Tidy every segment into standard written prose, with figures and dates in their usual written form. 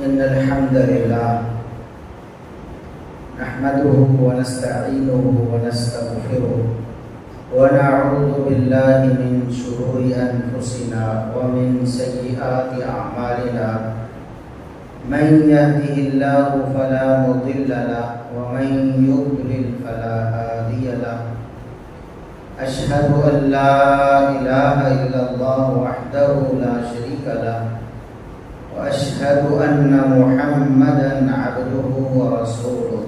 إن الحمد لله نحمده ونستعينه ونستغفره ونعوذ بالله من شرور أنفسنا ومن سيئات أعمالنا من يهده الله فلا مضل له ومن يضلل فلا هادي له أشهد أن لا إله إلا الله وحده لا شريك له وأشهد أن محمدًا عبده ورسوله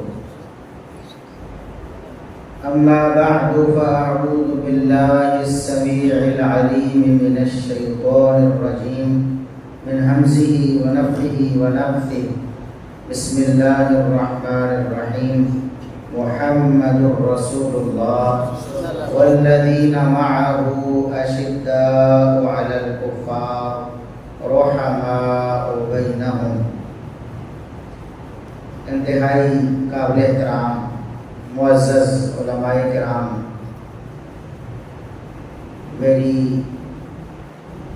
أما بعد فأعوذ بالله السميع العليم من الشيطان الرجيم من همزه ونفخه ونفثه بسم الله الرحمن الرحيم محمد رسول الله والذين معه أشداء على الكفار رحماء بينهم. انتہائی قابل احترام معزز علماء کرام، میری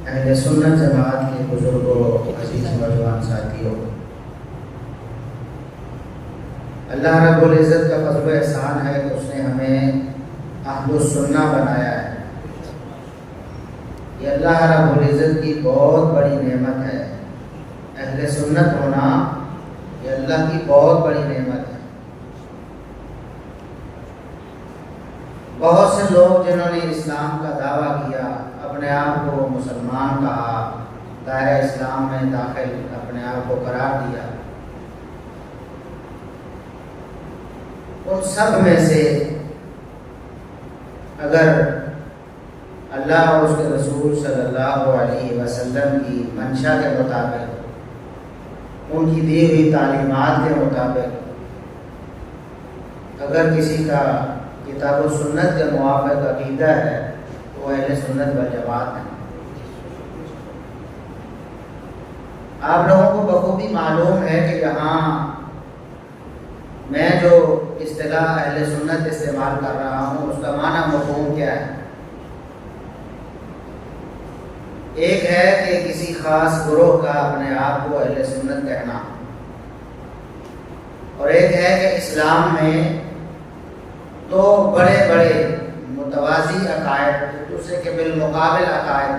اہل سنت جماعت کے بزرگوں، عزیز نوجوان ساتھیوں، اللہ رب العزت کا فضل و احسان ہے کہ اس نے ہمیں اہل السنہ بنایا ہے۔ یہ اللہ رب العزت کی بہت بڑی نعمت ہے۔ اہل سنت ہونا یہ اللہ کی بہت بڑی نعمت ہے۔ بہت سے لوگ جنہوں نے اسلام کا دعویٰ کیا، اپنے آپ کو مسلمان کہا، دائرہ اسلام میں داخل اپنے آپ کو قرار دیا، ان سب میں سے اگر اللہ اور اس کے رسول صلی اللہ علیہ وسلم کی منشا کے مطابق، ان کی دی ہوئی تعلیمات کے مطابق اگر کسی کا کتاب و سنت کے موافق عقیدہ ہے تو وہ اہل سنت والجماعت ہے۔ آپ لوگوں کو بخوبی معلوم ہے کہ یہاں میں جو اصطلاح اہل سنت استعمال کر رہا ہوں اس کا معنی مفہوم کیا ہے۔ ایک ہے کہ کسی خاص گروہ کا اپنے آپ کو اہل سنت کہنا، اور ایک ہے کہ اسلام میں دو بڑے بڑے متوازی عقائد، ایک دوسرے کے بالمقابل عقائد،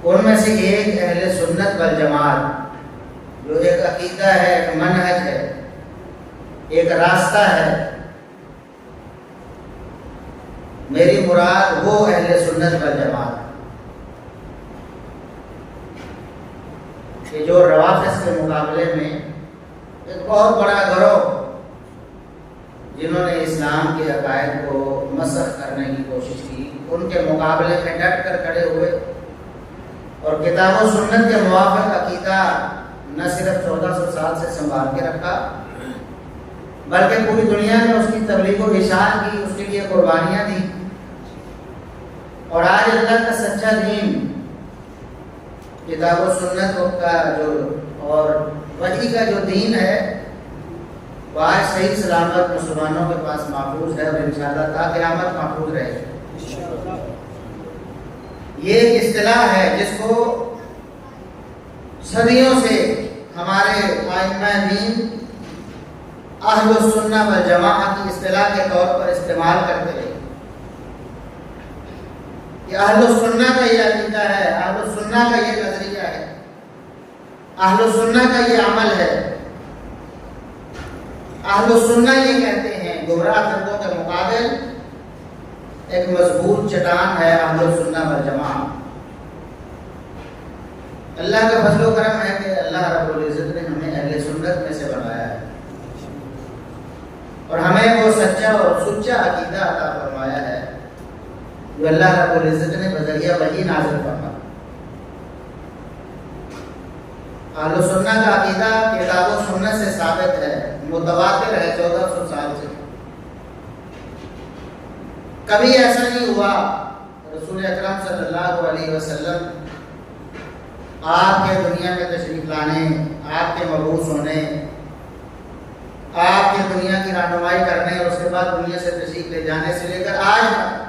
ان میں سے ایک اہل سنت والجماعت جو ایک عقیدہ ہے، ایک منہج ہے، ایک راستہ ہے۔ میری مراد وہ اہل سنت والجماعت کہ جو روافض کے مقابلے میں ایک بہت بڑا گروہ جنہوں نے اسلام کے عقائد کو مسخ کرنے کی کوشش کی، ان کے مقابلے میں ڈٹ کر کھڑے ہوئے اور کتاب و سنت کے موافق عقیدہ نہ صرف 1400 سال سے سنبھال کے رکھا بلکہ پوری دنیا میں اس کی تبلیغ و اشاعت کی، اس کے لیے قربانیاں دی، اور آج اللہ کا سچا دین کتاب و سنت کا جو اور وحی کا جو دین ہے وہ آج صحیح سلامت مسلمانوں کے پاس محفوظ ہے، اور انشاءاللہ تا قیامت محفوظ رہے گا۔ یہ ایک اصطلاح ہے جس کو صدیوں سے ہمارے ائمہ دین اہل السنہ والجماعہ کی اصطلاح کے طور پر استعمال کرتے رہے کہ اہل السنہ کا یہ عقیدہ ہے، اہل السنہ کا یہ نظریہ ہے، اہل السنہ کا یہ عمل ہے، اہل السنہ یہ کہتے ہیں۔ گمراہ فرقوں کے مقابل ایک مضبوط چٹان ہے اہل السنہ والجماعہ۔ اللہ کا فضل و کرم ہے کہ اللہ رب العزت نے ہمیں اہل سنت میں سے بنایا ہے، اور ہمیں وہ سچا اور سچا عقیدہ عطا فرمایا ہے جو اللہ رب العزت نے بذریعہ وحی نازل فرمایا۔ اہل سنہ کا عقیدہ کتاب و سنت سے ثابت ہے، متواتر ہے 1400 سال سے۔ کبھی ایسا نہیں ہوا رسول اکرم صلی اللہ علیہ وسلم آپ کے دنیا میں تشریف لانے، آپ کے مبعوث ہونے، آپ کی دنیا کی رہنمائی کرنے اور اس کے بعد دنیا سے تشریف لے جانے سے لے کر آج تک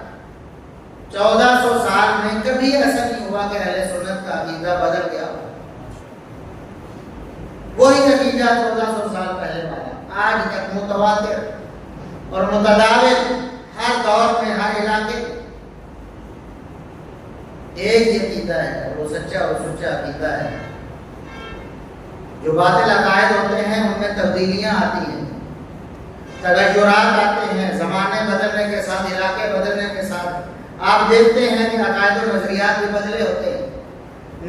1400 سال میں کبھی ایسا نہیں ہوا کہ اہل سنت کا عقیدہ بدل گیا، وہی نتیجہ 1400 سال پہلے والا آج تک متواتر اور متداول ہر دور میں ہر علاقے ایک ہی عقیدہ ہے، اور وہ سچا اور سچا عقیدہ ہے۔ جو باطل عقائد ہوتے ہیں ان میں تبدیلیاں آتی ہیں، تغیرات آتے ہیں، زمانے بدلنے کے ساتھ، علاقے بدلنے کے ساتھ۔ آپ دیکھتے ہیں کہ عقائد و نظریات بھی بدلے ہوتے ہیں،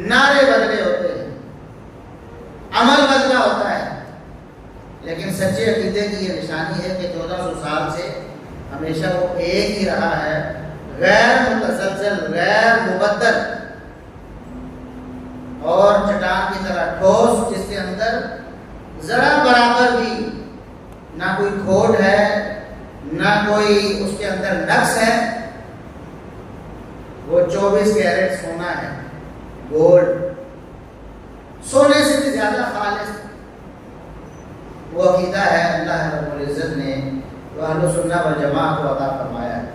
نعرے بدلے ہوتے ہیں، عمل بدلا ہوتا ہے، لیکن سچے عقیدے کی یہ نشانی ہے کہ 1400 سال سے ہمیشہ وہ ایک ہی رہا ہے، غیر متزلزل، غیر مبدل اور چٹان کی طرح ٹھوس، جس کے اندر ذرا برابر بھی نہ کوئی کھوٹ ہے، نہ کوئی اس کے اندر نقص ہے۔ وہ 24 کیرٹ سونا ہے، گولڈ، سونے سے بھی زیادہ خالص وہ عقیدہ ہے اللہ رب العزت نے جو اہل سنہ والجماعت کو عطا فرمایا ہے۔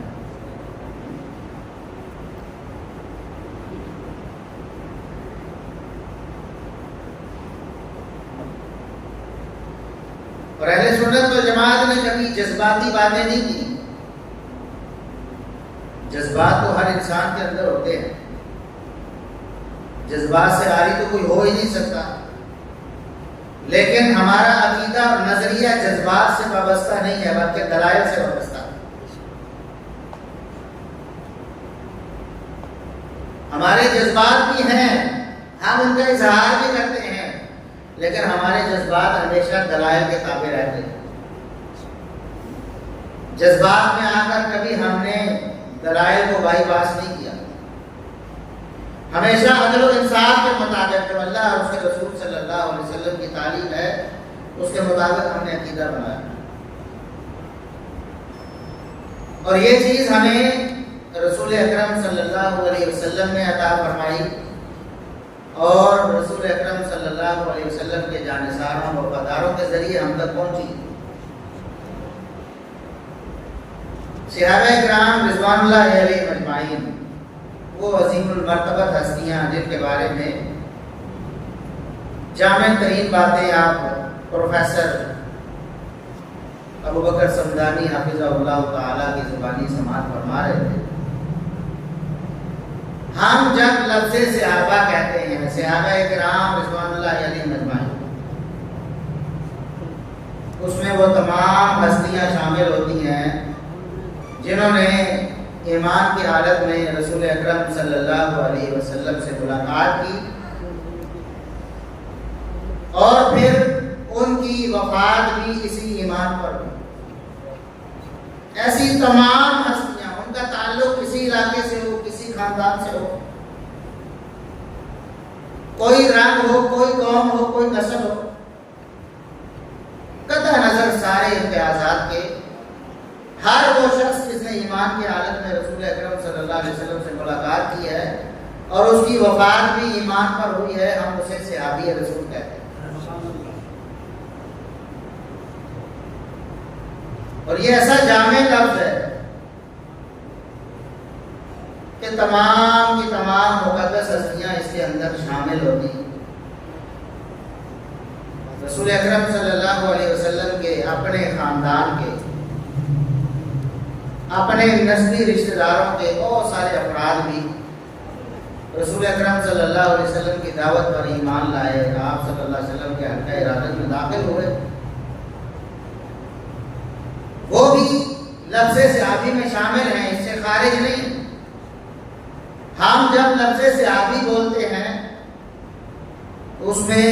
اور اہل سنت والجماعت نے کبھی جذباتی باتیں نہیں کی۔ جذبات تو ہر انسان کے اندر ہوتے ہیں، جذبات سے عاری تو کوئی ہو ہی نہیں سکتا، لیکن ہمارا عقیدہ اور نظریہ جذبات سے وابستہ نہیں ہے بلکہ دلائل سے وابستہ ہے۔ ہمارے جذبات بھی ہیں، ہم ان کا اظہار بھی کرتے ہیں، لیکن ہمارے جذبات ہمیشہ دلائل کے تابع رہتے ہیں۔ جذبات میں آ کر کبھی ہم نے دلائل کو بائی پاس نہیں کیا، ہمیشہ عدل و انصاف کے مطابق جو اللہ اور اس کے رسول صلی اللہ علیہ وسلم کی تعلیم ہے اس کے مطابق ہم نے عقیدہ بنایا، اور یہ چیز ہمیں رسول اکرم صلی اللہ علیہ وسلم نے عطا فرمائی، اور رسول اکرم صلی اللہ علیہ وسلم کے جانثاروں اور وفاداروں کے ذریعے ہم تک پہنچی۔ صحابہ کرام رضوان اللہ علیہم اجمعین، وہ عظیم المرتبہ ہستیاں جن کے بارے میں جامع ترین باتیں آپ پروفیسر ابوبکر سمدانی حافظہ اللہ تعالیٰ کی زبانی سماعت فرما رہے تھے۔ ہم جب لفظ صحابہ کہتے ہیں، صحابہ کرام رضوان اللہ علیہم اجمعین، اس میں وہ تمام ہستیاں شامل ہوتی ہیں جنہوں نے ایمان کی حالت میں رسول اکرم صلی اللہ علیہ وسلم سے ملاقات کی، اور پھر ان کی وفات بھی اسی ایمان پر ہوئی۔ ایسی تمام ہستیاں، ان کا تعلق کسی علاقے سے ہو، کسی خاندان سے ہو، کوئی رنگ ہو، کوئی قوم ہو، کوئی نسل ہو، قطع نظر سارے امتیازات کے، ہر وہ شخص جس نے ایمان کی حالت میں رسول اکرم صلی اللہ علیہ وسلم سے ملاقات کی ہے اور اس کی وفات بھی ایمان پر ہوئی ہے، ہم اسے صحابی رسول کہتے ہیں۔ اور یہ ایسا جامع لفظ ہے کہ تمام کی تمام مقدس ہستیاں اس کے اندر شامل ہوتی ہیں۔ رسول اکرم صلی اللہ علیہ وسلم کے اپنے خاندان کے، اپنے نسبی رشتہ داروں کے بہت سارے افراد بھی رسول اکرم صلی اللہ علیہ وسلم کی دعوت پر ایمان لائے، آپ صلی اللہ علیہ وسلم کے حلقہ ارادت میں داخل ہوئے۔ وہ بھی لفظ صحابی میں شامل ہیں، اس سے خارج نہیں۔ ہم جب لفظ صحابی بولتے ہیں تو اس میں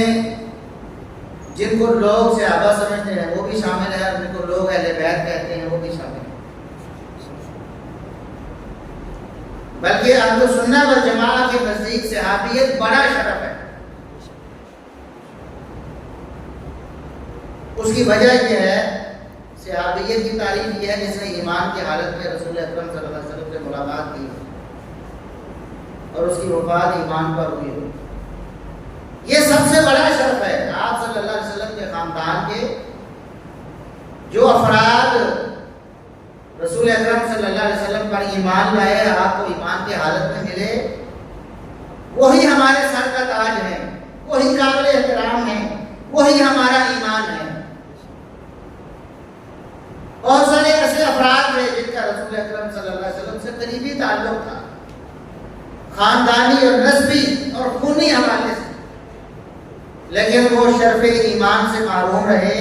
جن کو لوگ صحابہ سمجھتے ہیں وہ بھی شامل ہے، اور جن کو لوگ اہل بیت کہتے ہیں وہ بھی شامل ہے۔ بلکہ اہل سنہ والجماعت کے نزدیک صحابیت بڑا شرف ہے۔ اس کی وجہ یہ ہے، صحابیت کی تعریف یہ ہے جس نے ایمان کی حالت میں رسول اکرم صلی اللہ علیہ وسلم سے ملاقات کی اور اس کی وفات ایمان پر ہوئی ہو۔ یہ سب سے بڑا شرف ہے۔ آپ صلی اللہ علیہ وسلم کے خاندان کے جو افراد رسول اکرم صلی اللہ علیہ وسلم پر ایمان لائے، آپ کو ایمان کی حالت میں ملے، وہی ہمارے سر کا تاج ہے، وہی قابل احترام ہے، وہی ہمارا ایمان ہے۔ بہت سارے ایسے افراد ہیں جن کا رسول اکرم صلی اللہ علیہ وسلم سے قریبی تعلق تھا، خاندانی اور نسبی اور خونی حوالے سے، لیکن وہ شرف ایمان سے محروم رہے،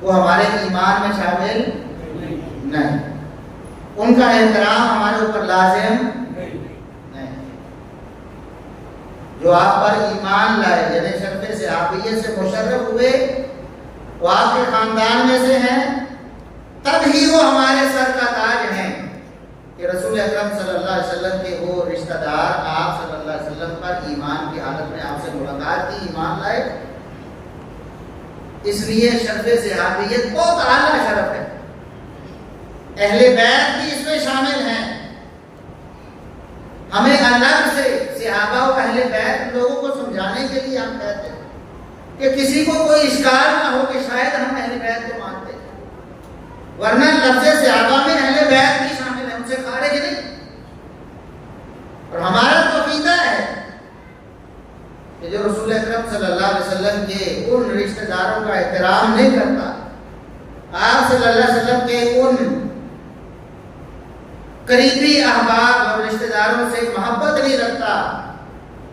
وہ ہمارے ایمان میں شامل نہیں، ان کا احترام ہمارے اوپر لازم نہیں۔ جو آپ پر ایمان لائے، یعنی شرف صحابیت سے مشرف ہوئے، وہ آپ کے خاندان میں سے ہیں، تب ہی وہ ہمارے سر کا تاج ہیں کہ رسول اکرم صلی اللہ علیہ وسلم کے وہ رشتہ دار آپ صلی اللہ علیہ وسلم پر ایمان کی حالت میں آپ سے ملاقات کی، ایمان لائے۔ اس لیے شرف صحابیت بہت اعلیٰ شرف ہے، اہل بیت بھی اس میں شامل ہیں۔ ہمیں الگ سے صحابہ و اہل بیت لوگوں کو سمجھانے کے لیے ہم کہتے ہیں کہ کسی کو کوئی اشکال نہ ہو کہ شاید ہم اہل بیت کو مانتے ہیں، ورنہ لفظ صحابہ میں اہل بیت بھی شامل ہے، ان سے خارج نہیں۔ اور ہمارا تو عقیدہ ہے کہ جو رسول اکرم صلی اللہ علیہ وسلم کے ان رشتہ داروں کا احترام نہیں کرتا، آپ صلی اللہ علیہ وسلم کے ان قریبی احباب اور رشتہ داروں سے محبت نہیں رکھتا،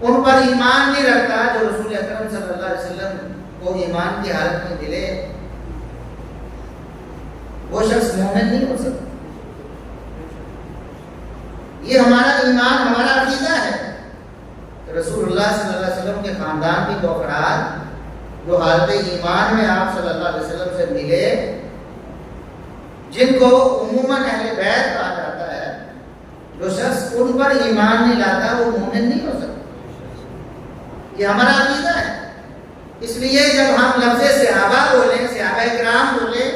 ان پر ایمان نہیں رکھتا جو رسول اکرم صلی اللہ علیہ وسلم کو ایمان کی حالت میں ملے، وہ شخص مومن نہیں ہو سکتا۔ یہ ہمارا ایمان، ہمارا عقیدہ ہے۔ رسول اللہ صلی اللہ علیہ وسلم کے خاندان کی وہ افراد جو حالت ایمان میں آپ صلی اللہ علیہ وسلم سے ملے، جن کو عموماً اہل بیت کہا جاتا ہے، جو شخص ان پر ایمان نہیں لاتا وہ مومن نہیں ہو سکتا۔ یہ ہمارا عقیدہ ہے۔ اس لیے جب ہم لفظ صحابہ بولیں، صحابہ کرام بولیں،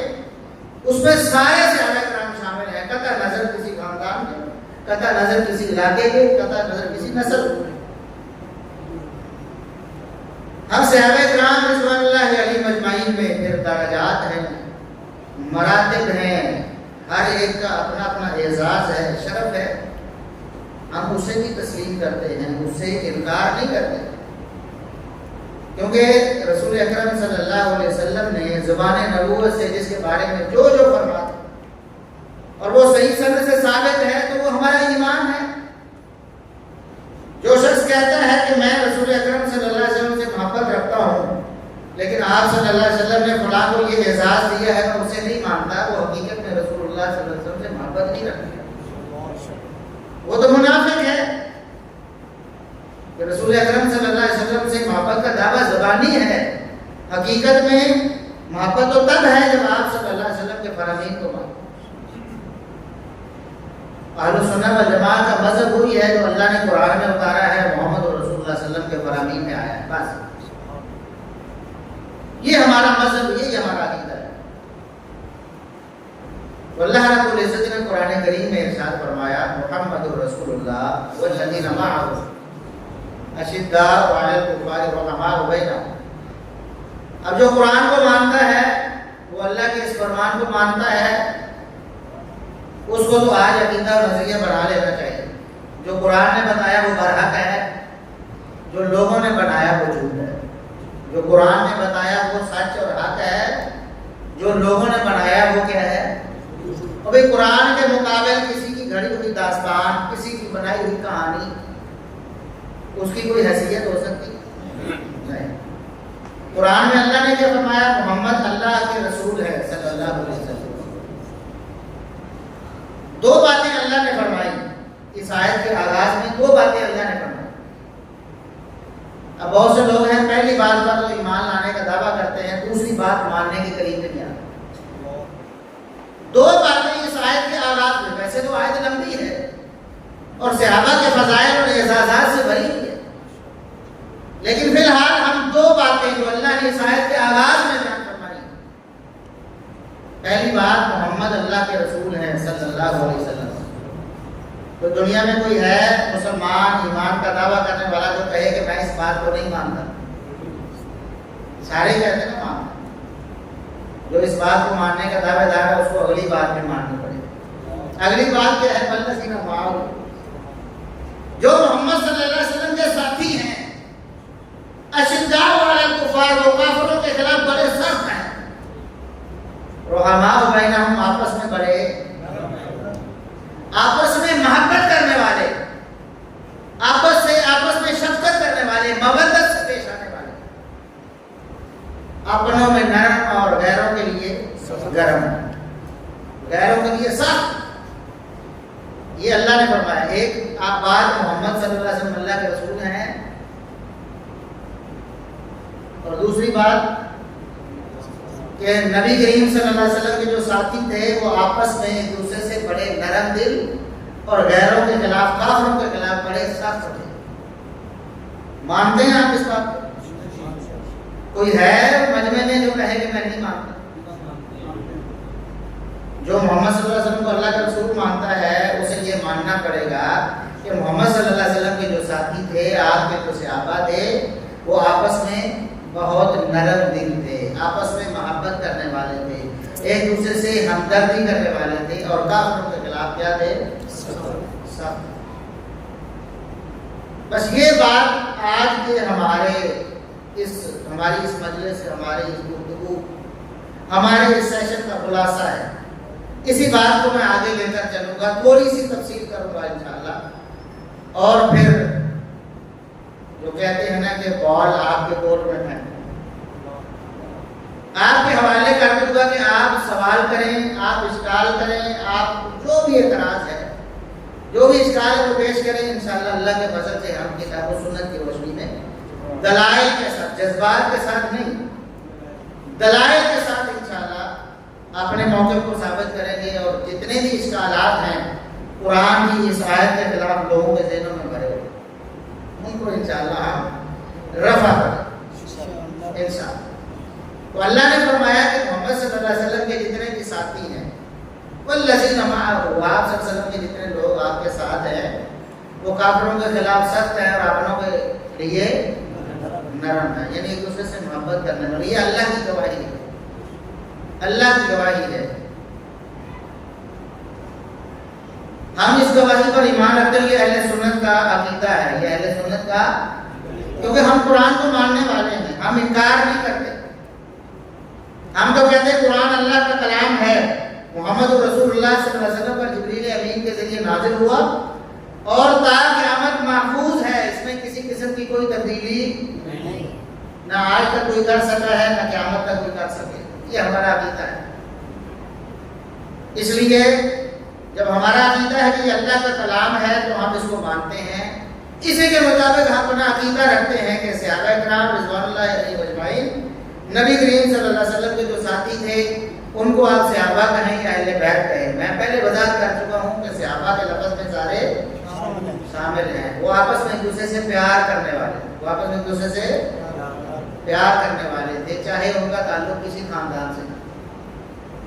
اس میں سارے صحابہ کرام شامل ہیں، قطع نظر کسی خاندان کے، قطع نظر کسی علاقے کے، قطع نظر کسی نسل کے۔ ہم صحابہ کرام رضوان اللہ علیہم اجمعین میں پھر درجات ہیں، مراتب ہیں، ہر ایک کا اپنا اپنا اعزاز ہے، شرف ہے۔ ہم اسے بھی تسلیم کرتے ہیں، اس سے انکار نہیں کرتے، کیونکہ رسول اکرم صلی اللہ علیہ وسلم نے زبان نبوت سے جس کے بارے میں جو فرمایا اور وہ صحیح سند سے ثابت ہے تو وہ ہمارا ایمان ہے۔ جو شخص کہتا ہے کہ میں رسول اکرم صلی اللہ علیہ وسلم سے محبت رکھتا ہوں، لیکن آپ صلی اللہ علیہ وسلم نے فلاں کو یہ اعزاز دیا ہے، میں اسے نہیں مانتا، وہ حقیقت میں رسول اللہ صلی اللہ علیہ وسلم سے محبت نہیں رکھتا، وہ تو منافق ہے۔ کہ رسول اکرم صلی اللہ علیہ وسلم سے محبت کا دعویٰ زبانی ہے، حقیقت میں محبت تو تب ہے جب آپ صلی اللہ علیہ وسلم کے فرامین کو مانتے۔ اہل سنت و جماعت کا مذہب وہی ہے جو اللہ نے قرآن میں اتارا ہے، محمد رسول اللہ صلی اللہ علیہ وسلم کے فرامین میں آیا ہے، بس یہ ہمارا مذہب، یہ ہمارا عقیدہ ہے۔ اللہ رب العزت نے قرآن کریم میں ارشاد فرمایا، محمد رسول اللہ والذین معہ اشداء علی الکفار رحماء بینہم۔ اب جو قرآن کو مانتا ہے وہ اللہ کے اس فرمان کو مانتا ہے، اس کو تو آج عقیدہ اور نظریہ بنا لینا چاہیے۔ جو قرآن نے بتایا وہ برحق ہے، جو لوگوں نے بنایا وہ جھوٹ ہے۔ جو قرآن نے بتایا وہ سچ اور حق ہے، جو لوگوں نے بنایا وہ کیا ہے؟ ابھی قرآن کے مقابل کسی کی گھڑی ہوئی داستان، کسی کی بنائی ہوئی کہانی، اس کی کوئی حیثیت ہو سکتی نہیں۔ قرآن میں اللہ نے کیا فرمایا؟ محمد اللہ کے رسول ہے صلی اللہ علیہ وسلم۔ دو باتیں اللہ نے فرمائی اس آیت کے آغاز میں، دو باتیں اللہ نے فرمائی۔ اب بہت سے لوگ ہیں پہلی بات پر تو ایمان لانے کا دعویٰ کرتے ہیں، دوسری بات ماننے کے قریب نہیں آتے۔ دو باتیں اس آیت کے آغاز میں، ویسے تو آیت لمبی ہے اور صحابہ کے فضائل اور اعزازات سے بھری ہوئی ہے، لیکن فی الحال ہم دو باتیں جو اللہ نے اس آیت کے آغاز میں بیان فرمائی۔ پہلی بات، محمد اللہ کے رسول ہیں صلی اللہ علیہ وسلم۔ تو دنیا میں کوئی ہے مسلمان ایمان کا دعویٰ کرنے والا جو کہے کہ میں اس بات کو نہیں مانتا؟ سارے کہتے ہیں مانتا۔ جو اس بات کو ماننے کا دعویٰ دار ہے اس کو اگلی بات میں ماننی پڑے گی۔ اگلی بات کیا ہے؟ والذین معہ، جو محمد صلی اللہ علیہ وسلم کے ساتھی ہیں، اشداء علی الکفار، وہ کافروں کے خلاف بڑے سخت ہیں، رحماء بینہم، آپس میں بڑے، آپس میں محبت کرنے والے، آپس میں شفقت کرنے والے، مودت سے پیش آنے والے، اپنوں میں نرم اور غیروں کے لیے گرم، غیروں کے لیے سخت۔ یہ اللہ نے فرمایا۔ ایک آپ بات، محمد صلی اللہ علیہ وسلم اللہ کے رسول ہیں، اور دوسری بات کہ نبی کریم صلی اللہ علیہ وسلم کے جو ساتھی تھے وہ آپس میں ایک دوسرے سے بڑے نرم دل اور غیروں کے خلاف، کافروں کے خلاف بڑے سخت تھے۔ مانتے ہیں آپ اس بات کو؟ کوئی ہے مجمع میں جو کہے کہ میں نہیں مانتا؟ جو محمد صلی اللہ علیہ وسلم کو اللہ کا رسول مانتا ہے اسے یہ ماننا پڑے گا کہ محمد صلی اللہ علیہ وسلم کے جو ساتھی تھے، آپ کے جو صحابہ تھے، وہ آپس میں بہت نرم دل تھے، آپس میں محبت کرنے والے تھے، ایک دوسرے سے ہمدردی کرنے والے تھے، اور کافروں کے خلاف کیا تھے؟ سخت۔ بس یہ بات آج کے ہماری اس مجلس سے، ہماری اس گفتگو، ہمارے اس سیشن کا خلاصہ ہے۔ اسی بات کو میں آگے لے کر چلوں گا، تھوڑی سی تفصیل کروں گا انشاءاللہ، اور پھر جو کہتے ہیں نا کہ بال آپ کے کورٹ میں پھینک، آپ کے حوالے کر دوں گا کہ آپ سوال کریں، آپ اشکال کریں، آپ جو بھی اعتراض ہے، جو بھی اشکال ہے وہ پیش کریں، انشاءاللہ اللہ کے فضل سے ہم کتاب و سنت کی روشنی میں دلائل کے ساتھ، جذبات کے ساتھ نہیں، دلائل کے ساتھ انشاءاللہ اپنے موقف کو ثابت کریں گے، اور جتنے بھی اشکالات ہیں قرآن کی اس آیت کے خلاف لوگوں کے ذہنوں میں بھرے ہوئے، ان کو انشاءاللہ ہم رفع کریں انشاءاللہ۔ تو اللہ نے فرمایا کہ محمد صلی اللہ علیہ وسلم کے جتنے بھی ساتھی ہیں، والذین معہ، آپ صلی اللہ علیہ وسلم کے جتنے لوگ آپ کے ساتھ ہیں، وہ کافروں کے خلاف سخت ہیں اور اپنوں کے لیے نرم ہیں، یعنی ایک دوسرے سے محبت کرنے والے۔ یہ اللہ کی گواہی ہے، اللہ کی گواہی ہے۔ ہم اس گواہی پر ایمان رکھتے ہیں، یہ اہل سنت کا عقیدہ ہے، یہ اہل سنت کا، کیونکہ ہم قرآن کو ماننے والے ہیں، ہم انکار نہیں کرتے۔ ہم تو کہتے ہیں قرآن اللہ کا کلام ہے، محمد رسول اللہ صلی اللہ علیہ وسلم پر جبریل امین کے ذریعے نازل ہوا، اور تا قیامت محفوظ ہے، اس میں کسی قسم کی کوئی تبدیلی نہیں، نہ آج تک کوئی کر سکا ہے، نہ قیامت تک کوئی کر سکے۔ یہ ہمارا عقیدہ ہے۔ اس لیے جب ہمارا عقیدہ ہے کہ یہ اللہ کا کلام ہے تو ہم اس کو مانتے ہیں، اسی کے مطابق ہم اپنا عقیدہ رکھتے ہیں کہ صحابہ کرام رضوان اللہ علیہم اجمعین، نبی کریم صلی اللہ علیہ وسلم کے جو ساتھی تھے ان کو آپ صحابہ کہیں یا اہل بیت کہیں۔ میں پہلے وضاحت کر چکا ہوں کہ صحابہ کے لفظ میں سارے شامل ہیں، وہ آپس میں ایک دوسرے سے پیار کرنے والے، وہ آپس میں ایک دوسرے سے پیار کرنے والے تھے، چاہے ان کا تعلق کسی خاندان سے،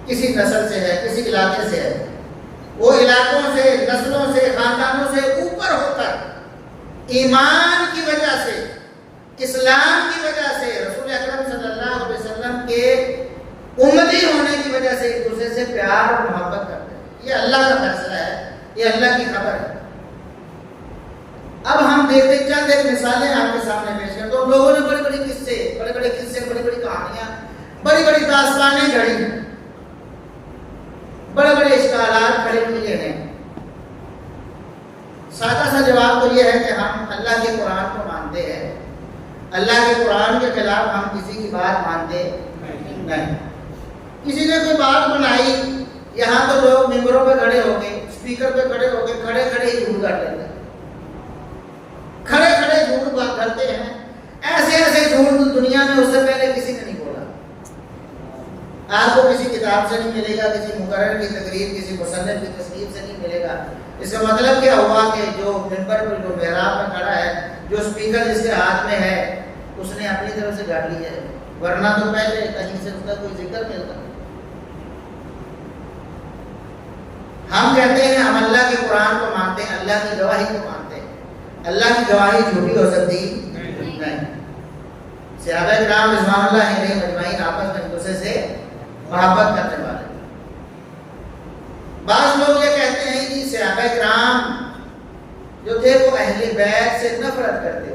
کسی نسل سے ہے، کسی علاقے سے ہے، وہ علاقوں سے، نسلوں سے، خاندانوں سے اوپر ہو کر ایمان کی وجہ سے، اسلام کی وجہ سے، رسول اکرم صلی اللہ علیہ وسلم کے امتی ہونے کی وجہ سے ایک دوسرے سے پیار اور محبت کرتے ہیں۔ یہ اللہ کا فیصلہ ہے، یہ اللہ کی خبر ہے۔ اب ہم دیکھتے ہیں، چند ایک مثالیں آپ کے سامنے پیش کرتے ہیں۔ لوگوں نے بڑے بڑے قصے، بڑی بڑی کہانیاں، بڑی بڑی داستانیں گھڑی، بڑے بڑے اشکالات کھڑے کیے ہیں۔ سادہ سا جواب تو یہ ہے کہ ہم اللہ کے قرآن کو مانتے ہیں، اللہ کے قرآن کے خلاف ہم کسی کی بات مانتے نہیں۔ کسی نے کوئی بات بنائی، یہاں تو لوگ ممبروں پہ کھڑے ہو کے، اسپیکر پہ کھڑے ہو کے کھڑے ہی جھوٹ کر لیتے ہیں، کھڑے جھوٹ بات کرتے ہیں۔ ایسے جھوٹ دنیا میں اس سے پہلے کسی نے نہیں بولا۔ آپ کو کسی کتاب سے نہیں ملے گا، کسی مقرر کی تقریر، کسی مصنف کی تصنیف سے نہیں ملے گا۔ اس کا مطلب کیا ہوا کہ جو ممبر پر، جو محراب میں کھڑا ہے، جو اسپیکر جس کے ہاتھ میں ہے، اس نے اپنی طرف سے گاڑ لی ہے، ورنہ تو پہلے کہیں سے اس کا کوئی ذکر ملتا۔ ہم کہتے ہیں ہم اللہ کے قرآن کو مانتے ہیں، اللہ کی گواہی کو مانتے ہیں، اللہ کی گواہی جھوٹی ہو سکتی نہیں۔ صحابہ کرام رضوان اللہ علیہم اجمعین آپس میں ایک دوسرے سے محبت کرنے والے۔ بعض لوگ یہ کہتے ہیں کہ صحابہ کرام جو تھے وہ اہل بیت سے نفرت کرتے تھے،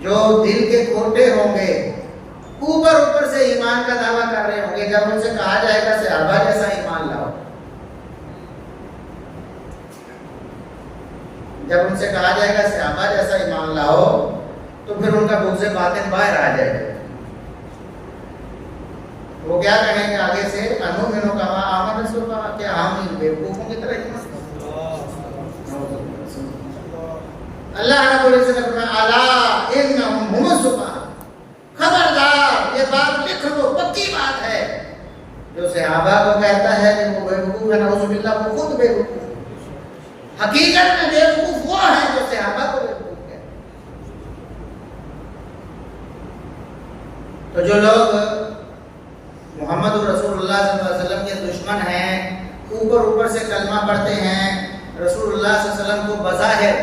جو دل کے کھوٹے ہوں گے، اوپر سے ایمان کا دعویٰ کر رہے ہوں گے، جب ان سے کہا جائے گا صحابہ جیسا ایمان لاؤ، جب ان سے کہا جائے گا صحابہ جیسا ایمان لاؤ، تو پھر ان کا بغض باطن باہر آ جائے گا۔ وہ کیا کہیں گے آگے سے، انؤمن کما آمن الصحابہ، کہ ہم بیوقوفوں کی طرح ایمان۔ اللہ رب العزت نے فرمایا الا انہم هم الصحابہ، خبردار یہ بات لکھ لو، پکی بات ہے، جو صحابہ کو کہتا ہے کہ وہ بیوقوف ہے، نعوذ باللہ وہ خود بیوقوف ہے۔ حقیقت میں بیوقوف وہ ہے جو صحابہ کو بیوقوف ہے۔ تو جو لوگ محمد رسول اللہ صلی اللہ علیہ وسلم کے دشمن ہیں، اوپر سے کلمہ پڑھتے ہیں، رسول اللہ صلی اللہ علیہ وسلم کو بظاہر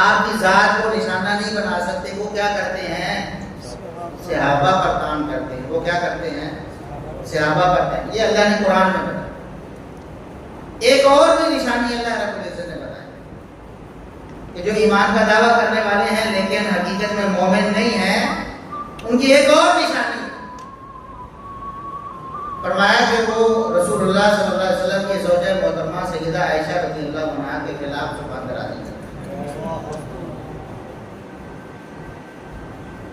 آپ کی ذات کو نشانہ نہیں بنا سکتے، وہ کیا کرتے ہیں؟ صحابہ پر کام کرتے ہیں۔ وہ کیا کرتے ہیں؟ صحابہ پر کام۔ یہ اللہ نے قرآن میں بتایا۔ ایک اور بھی نشانی اللہ رب العزت نے بتایا کہ جو ایمان کا دعویٰ کرنے والے ہیں لیکن حقیقت میں مومن نہیں ہیں، ان کی ایک اور نشانی فرمایا کہ وہ رسول اللہ صلی اللہ علیہ وسلم کی زوجہ محترمہ سیدہ عائشہ رضی اللہ عنہا کے خلاف زبان درازی کرتے ہیں۔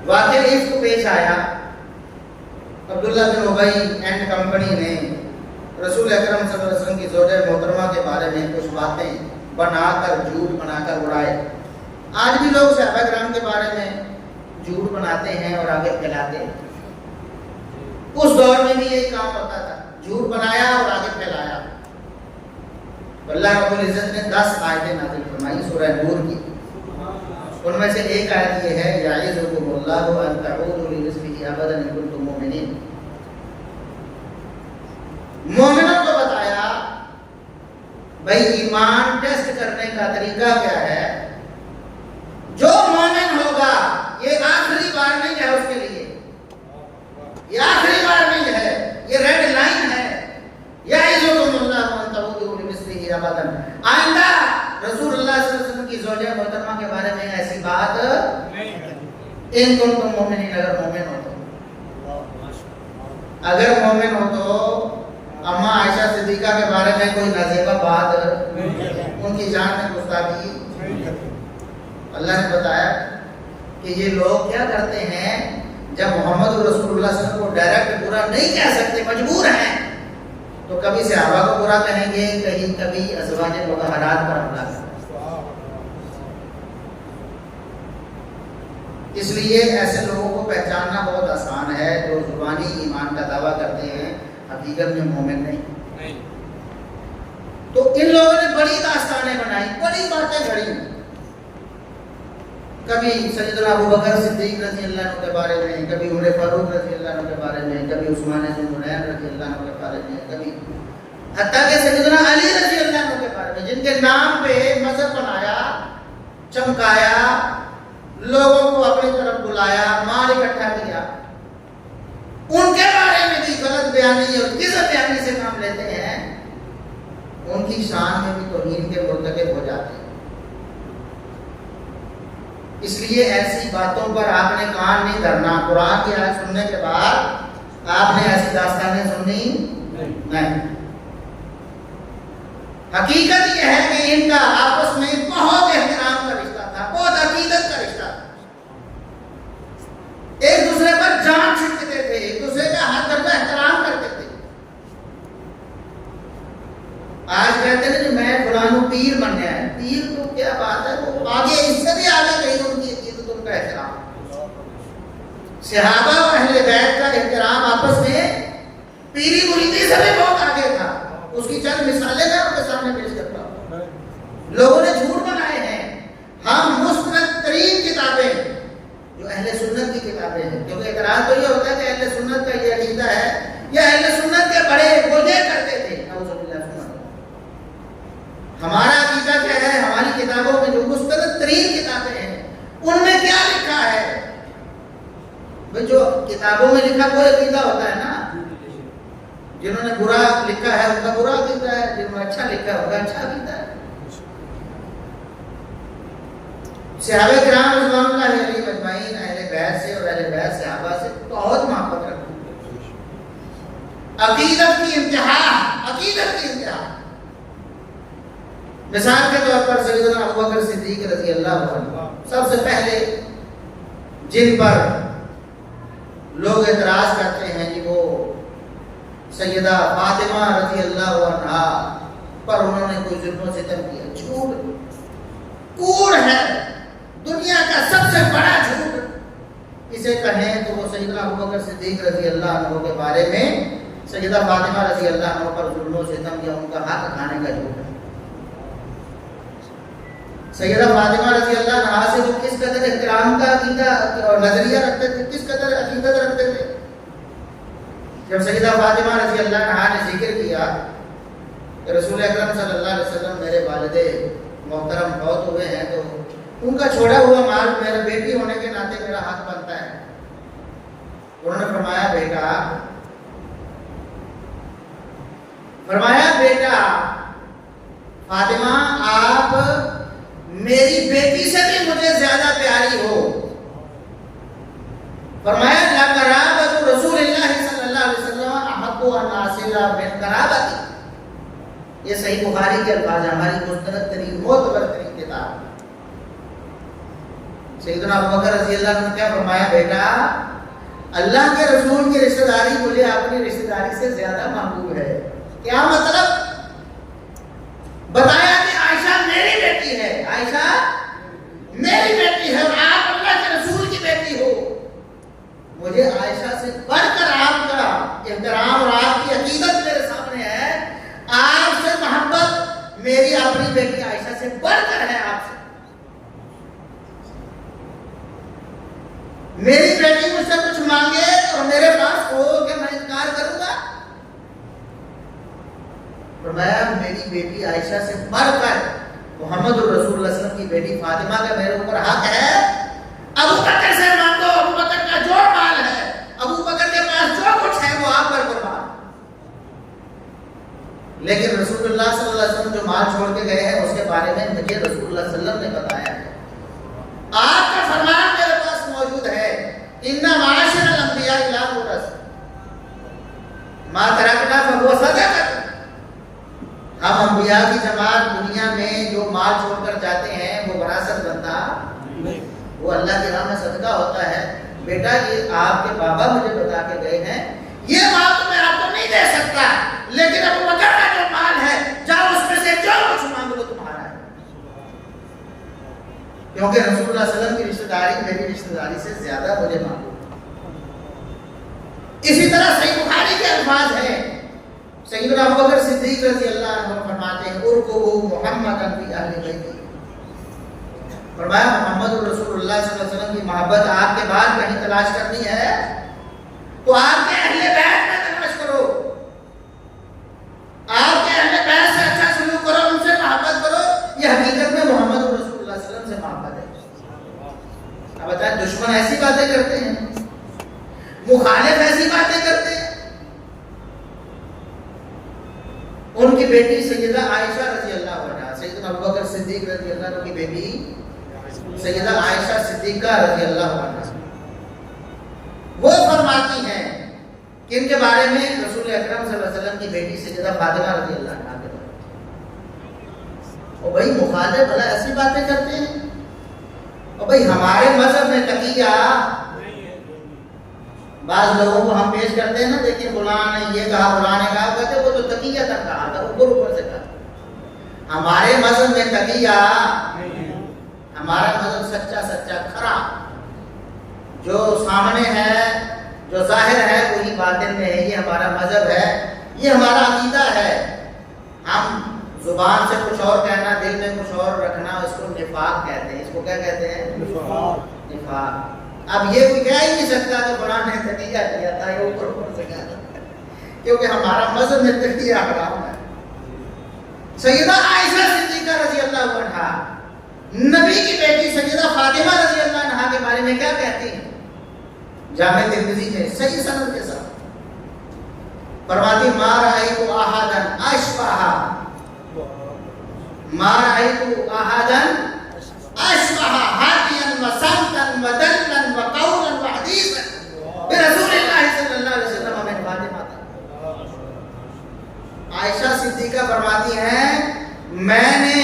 واقعہ اس کو پیش آیا، عبداللہ بن ابی اینڈ کمپنی نے رسول اکرم صلی اللہ علیہ وسلم کی زوجہ محترمہ کے بارے میں کچھ باتیں بنا کر، جھوٹ بنا کر اڑائے۔ آج بھی لوگ صحابہ کرام کے بارے میں جھوٹ بناتے ہیں اور آگے پھیلاتے ہیں۔ اس دور میں بھی یہی کام ہوتا تھا، جھوٹ بنایا اور آگے پھیلایا۔ اللہ رب العزت نے 10 آیتیں نازل فرمائی سورہ نور کی، ان میں سے ایک آیت یہ ہے یعظکم اللہ ان تعودوا لمثلہ ابدا ان کنتم مؤمنین۔ مومنوں کو بتایا بھائی ایمان ٹیسٹ کرنے کا طریقہ کیا ہے، جو مومن ہوگا یہ آخری بار نہیں ہے اس کے لیے، یہ آخری بار نہیں ہے، یہ ریڈ لائن ہے۔ یعظکم اللہ ان تعودوا لمثلہ ابدا، آئندہ رسول اللہ صلی اللہ علیہ وسلم کی زوجہ محترمہ کے بارے میں ایسی بات نہیں ہے۔ ان کنتم مومنین، اگر مومن ہو تو، اگر مومن ہو تو اما عائشہ صدیقہ کے بارے میں کوئی نازیبہ بات، ان کی جان میں گستاخی۔ اللہ نے بتایا کہ یہ لوگ کیا کرتے ہیں، جب محمد رسول اللہ صلی اللہ علیہ وسلم کو ڈائریکٹ برا نہیں کہہ سکتے، مجبور ہیں، تو کبھی صحابہ کو برا کہیں گے، کبھی ازواج مطہرات پر حملہ کریں۔ اس لیے ایسے لوگوں کو پہچاننا بہت آسان ہے، جو زبانی ایمان کا دعویٰ کرتے ہیں حقیقت میں مومن نہیں۔ تو ان لوگوں نے بڑی داستانیں بنائی، بڑی باتیں گھڑی، کبھی سیدنا ابو بکر صدیق رضی اللہ عنہ کے بارے میں، کبھی عمر فاروق رضی اللہ عنہ کے بارے میں، کبھی عثمان بن عفان رضی اللہ عنہ کے بارے میں، کبھی حتیٰ کہ سیدنا علی رضی اللہ عنہ کے بارے میں، جن کے نام پہ مذہب بنایا، چمکایا، لوگوں کو اپنی طرف بلایا، مال اکٹھا کیا، ان کے بارے میں بھی غلط بیانی اور کذب بیانی سے کام لیتے ہیں، ان کی شان میں بھی توہین کے مرتکب ہو جاتے ہیں۔ اس لیے ایسی باتوں پر آپ نے کان نہیں دھرنا۔ قرآن کی آیت سننے کے بعد آپ نے ایسی داستانیں سننی نہیں۔ حقیقت یہ ہے کہ ان کا آپس میں بہت احترام کا رشتہ تھا، بہت عقیدت کا رشتہ تھا، ایک دوسرے پر جان چھڑکتے تھے، ایک دوسرے کا ہر طرف احترام کرتے تھے۔ آج کہتے ہیں کہ میں فلاں پیر بن گیا ہے، پیر تو کیا بات ہے، وہ آگے اس سے بھی آگے گئی ان کی عقیدت، ان کا احترام۔ صحابہ و اہل بیت کا احترام آپس میں پیری مریدی سے بھی بہت آگے تھا۔ اس کی چند مثالیں میں آپ کے سامنے پیش کرتا ہوں۔ لوگوں نے جھوٹ بنائے ہیں، ہم مستند ترین کتابیں جو اہل سنت کی کتابیں ہیں، کیونکہ اعتراض تو یہ ہوتا ہے کہ اہل سنت کا یہ عقیدہ ہے یا اہل سنت کے بڑے وہ یہ کرتے تھے۔ ہمارا عقیدہ کیا ہے؟ ہماری کتابوں میں جو مستند ترین کتابیں ہیں ان میں کیا لکھا ہے؟ جو کتابوں میں لکھا کوئی عقیدہ ہوتا ہے نا، جنہوں نے برا لکھا ہے ان کا برا عقیدہ ہے، جنہوں نے اچھا لکھا ہے ان کا اچھا عقیدہ ہے۔ صحابہ کرام رضوان اللہ علیہم اجمعین اہل بیت سے اور اہل بیت صحابہ سے بہت محبت رکھتے ہیں. عقیدت کی انتہا. مثال کے طور پر سیدنا ابوبکر صدیق رضی اللہ عنہ سب سے پہلے جن پر لوگ اعتراض کرتے ہیں کہ وہ سیدہ فاطمہ رضی اللہ عنہا پر انہوں نے کوئی ظلم و ستم کیا. جھوٹ کوڑ ہے, دنیا کا سب سے بڑا جھوٹ اسے کہیں تو وہ سیدنا ابوبکر صدیق رضی اللہ عنہ کے بارے میں سیدہ فاطمہ رضی اللہ عنہ پر ظلم و ستم یا ان کا حق کھانے کا جھوٹ ہے. سیدہ فاطمہ رضی اللہ عنہ سے وہ کس قدر احترام کا عقیدہ اور نظریہ رکھتے تھے, کس قدر عقیدت رکھتے تھے. جب سیدہ فاطمہ رضی اللہ عنہ نے ذکر کیا کہ رسول اکرم صلی اللہ علیہ وسلم میرے والد محترم فوت ہوئے ہیں تو ان کا چھوڑا ہوا مال میرے بیٹی ہونے کے ناطے میرا حق بنتا ہے. انہوں نے فرمایا بیٹا فاطمہ آپ میری بیٹی سے بھی مجھے زیادہ پیاری ہو. فرمایا لا قرابت رسول اللہ صلی اللہ علیہ وسلم احق ان اصل من قرابتی. یہ صحیح بخاری کے الفاظ ہیں, ہماری مستند ترین معتبر ترین کتاب. سیدنا ابوبکر رضی اللہ عنہ نے کیا فرمایا, بیٹا اللہ کے رسول کی رشتہ داری مجھے اپنی رشتہ داری سے زیادہ محبوب ہے. کیا مطلب؟ بتایا کہ عائشہ میری بیٹی ہے, عائشہ میری بیٹی ہے اور آپ اللہ کے رسول کی بیٹی ہو. مجھے عائشہ سے بڑھ کر آپ کا احترام اور آپ کی عقیدت میرے سامنے ہے. آپ سے محبت میری اپنی بیٹی عائشہ سے بڑھ کر ہے. آپ سے میری بیٹی مجھ سے کچھ مانگے اور میرے پاس ہو کہ میں انکار کروں گا؟ فرمایا میری بیٹی عائشہ سے بڑھ کر محمد رسول اللہ صلی اللہ علیہ وسلم کی بیٹی فاطمہ کا میرے اوپر حق ہے. ابو بکر سے مانگو, ابو بکر کا جو مال ہے, ابو بکر کے پاس جو کچھ ہے وہ آپ پر قربان. لیکن رسول اللہ صلی اللہ علیہ وسلم جو مال چھوڑ کے گئے ہیں اس کے بارے میں مجھے رسول اللہ صلی اللہ علیہ وسلم نے بتایا ہے. آپ کا فرمان میرے پاس موجود ہے, ان معاشر الانبیاء لا نورث ما ترکنا فهو صدقہ. ہم انبیاء کی جماعت دنیا میں جو مال چھوڑ کر جاتے ہیں وہ وراثت بنتا نہیں, وہ اللہ کی راہ میں صدقہ ہوتا ہے. بیٹا یہ آپ کے بابا مجھے بتا کے گئے ہیں, یہ مال تو میں آپ کو نہیں دے سکتا, لیکن ابو بکر کا جو مال ہے جاؤ اس میں سے جو کچھ مانگو وہ تمہارا ہے. کیونکہ رسول اللہ صلی اللہ علیہ وسلم کی رشتہ داری میری رشتہ داری سے زیادہ مجھے مانگو. اسی طرح صحیح بخاری کے الفاظ ہیں, سیدنا ابوبکر صدیق رضی اللہ عنہ فرماتے ہیں ارقبوا محمدا فی اہل بیتی. فرمایا محمد رسول اللہ صلی اللہ علیہ وسلم کی محبت آپ کے بعد کہیں تلاش کرنی ہے تو آپ کے اہل بیت میں تلاش کرو. آپ کے اہل بیت سے اچھا سلوک کرو, ان سے محبت کرو. یہ حقیقت میں محمد رسول اللہ صلی اللہ علیہ وسلم سے محبت ہے. اب بتائیں دشمن ایسی باتیں کرتے ہیں, مخالف ایسی باتیں کرتے ہیں. ان کی بیٹی سیدہ عائشہ رضی اللہ عنہا, سیدنا ابوبکر صدیق رضی اللہ عنہ کی بیٹی سیدہ عائشہ صدیقہ رضی اللہ عنہا, وہ فرماتی ہیں کہ ان کے بارے میں رسول اکرم صلی اللہ علیہ وسلم کی بیٹی سیدہ فاطمہ رضی اللہ عنہا کے بارے میں, اور بھائی مخالف بھلا ایسی باتیں کرتے ہیں. اور بھائی ہمارے مذہب میں تقیہ بعض لوگوں کو ہم پیش کرتے ہیں نا, دیکھیں فلاں نے یہ کہا فلاں نے کہا, کہتے وہ تو تقیہ تک کہا تھا, اوپر سے کہا. ہمارے مذہب میں تقیہ, ہمارا مذہب سچا سچا کھرا, جو سامنے ہے جو ظاہر ہے وہی باطن میں ہے. یہ ہمارا مذہب ہے, یہ ہمارا عقیدہ ہے. ہم زبان سے کچھ اور کہنا, دل میں کچھ اور رکھنا, اس کو نفاق کہتے ہیں. اس کو کیا کہتے ہیں؟ نفاق. اب یہ کوئی کہہ ہی نہیں سکتا کہ فلاں نے تقیہ کیا تھا, یہ اوپر سے کہا تھا, کیونکہ ہمارا مذہب میں تقیہ حرام ہے. سیدہ عائشہ صدیقہ رضی اللہ عنہا نبی کی بیٹی سیدہ فاطمہ رضی اللہ عنہا کے بارے میں کیا کہتی ہیں؟ جامع ترمذی میں صحیح سند کے ساتھ فرماتی ما رأیت احدا اشبہ, ما رأیت احدا اشبہ, ہر وحیا وصمتا ودلا وقولا وحدیثا برسول اللہ صلی اللہ علیہ وسلم من فاطمہ. عائشہ صدیقہ فرماتی ہیں میں نے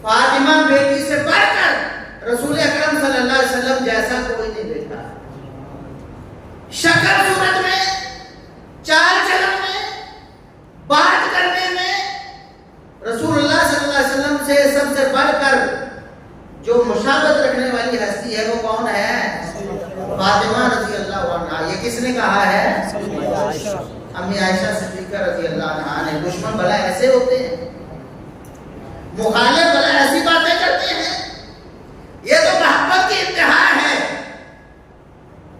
فاطمہ بیٹی سے بڑھ کر رسول اکرم صلی اللہ علیہ وسلم جیسا کوئی نہیں دیکھا. شکل صورت میں، چال چلن میں، بات کرنے میں رسول اللہ صلی اللہ علیہ وسلم سے سب سے بڑھ کر جو مشابہت رکھنے والی ہستی ہے وہ کون ہے؟ فاطمہ رضی اللہ عنہا. یہ کس نے کہا ہے؟ امی عائشہ صدیقہ رضی اللہ عنہا نے. دشمن بھلا ایسے ہوتے ہیں، مخالف بھلا ایسی باتیں کرتے ہیں. یہ تو محبت کی انتہا ہے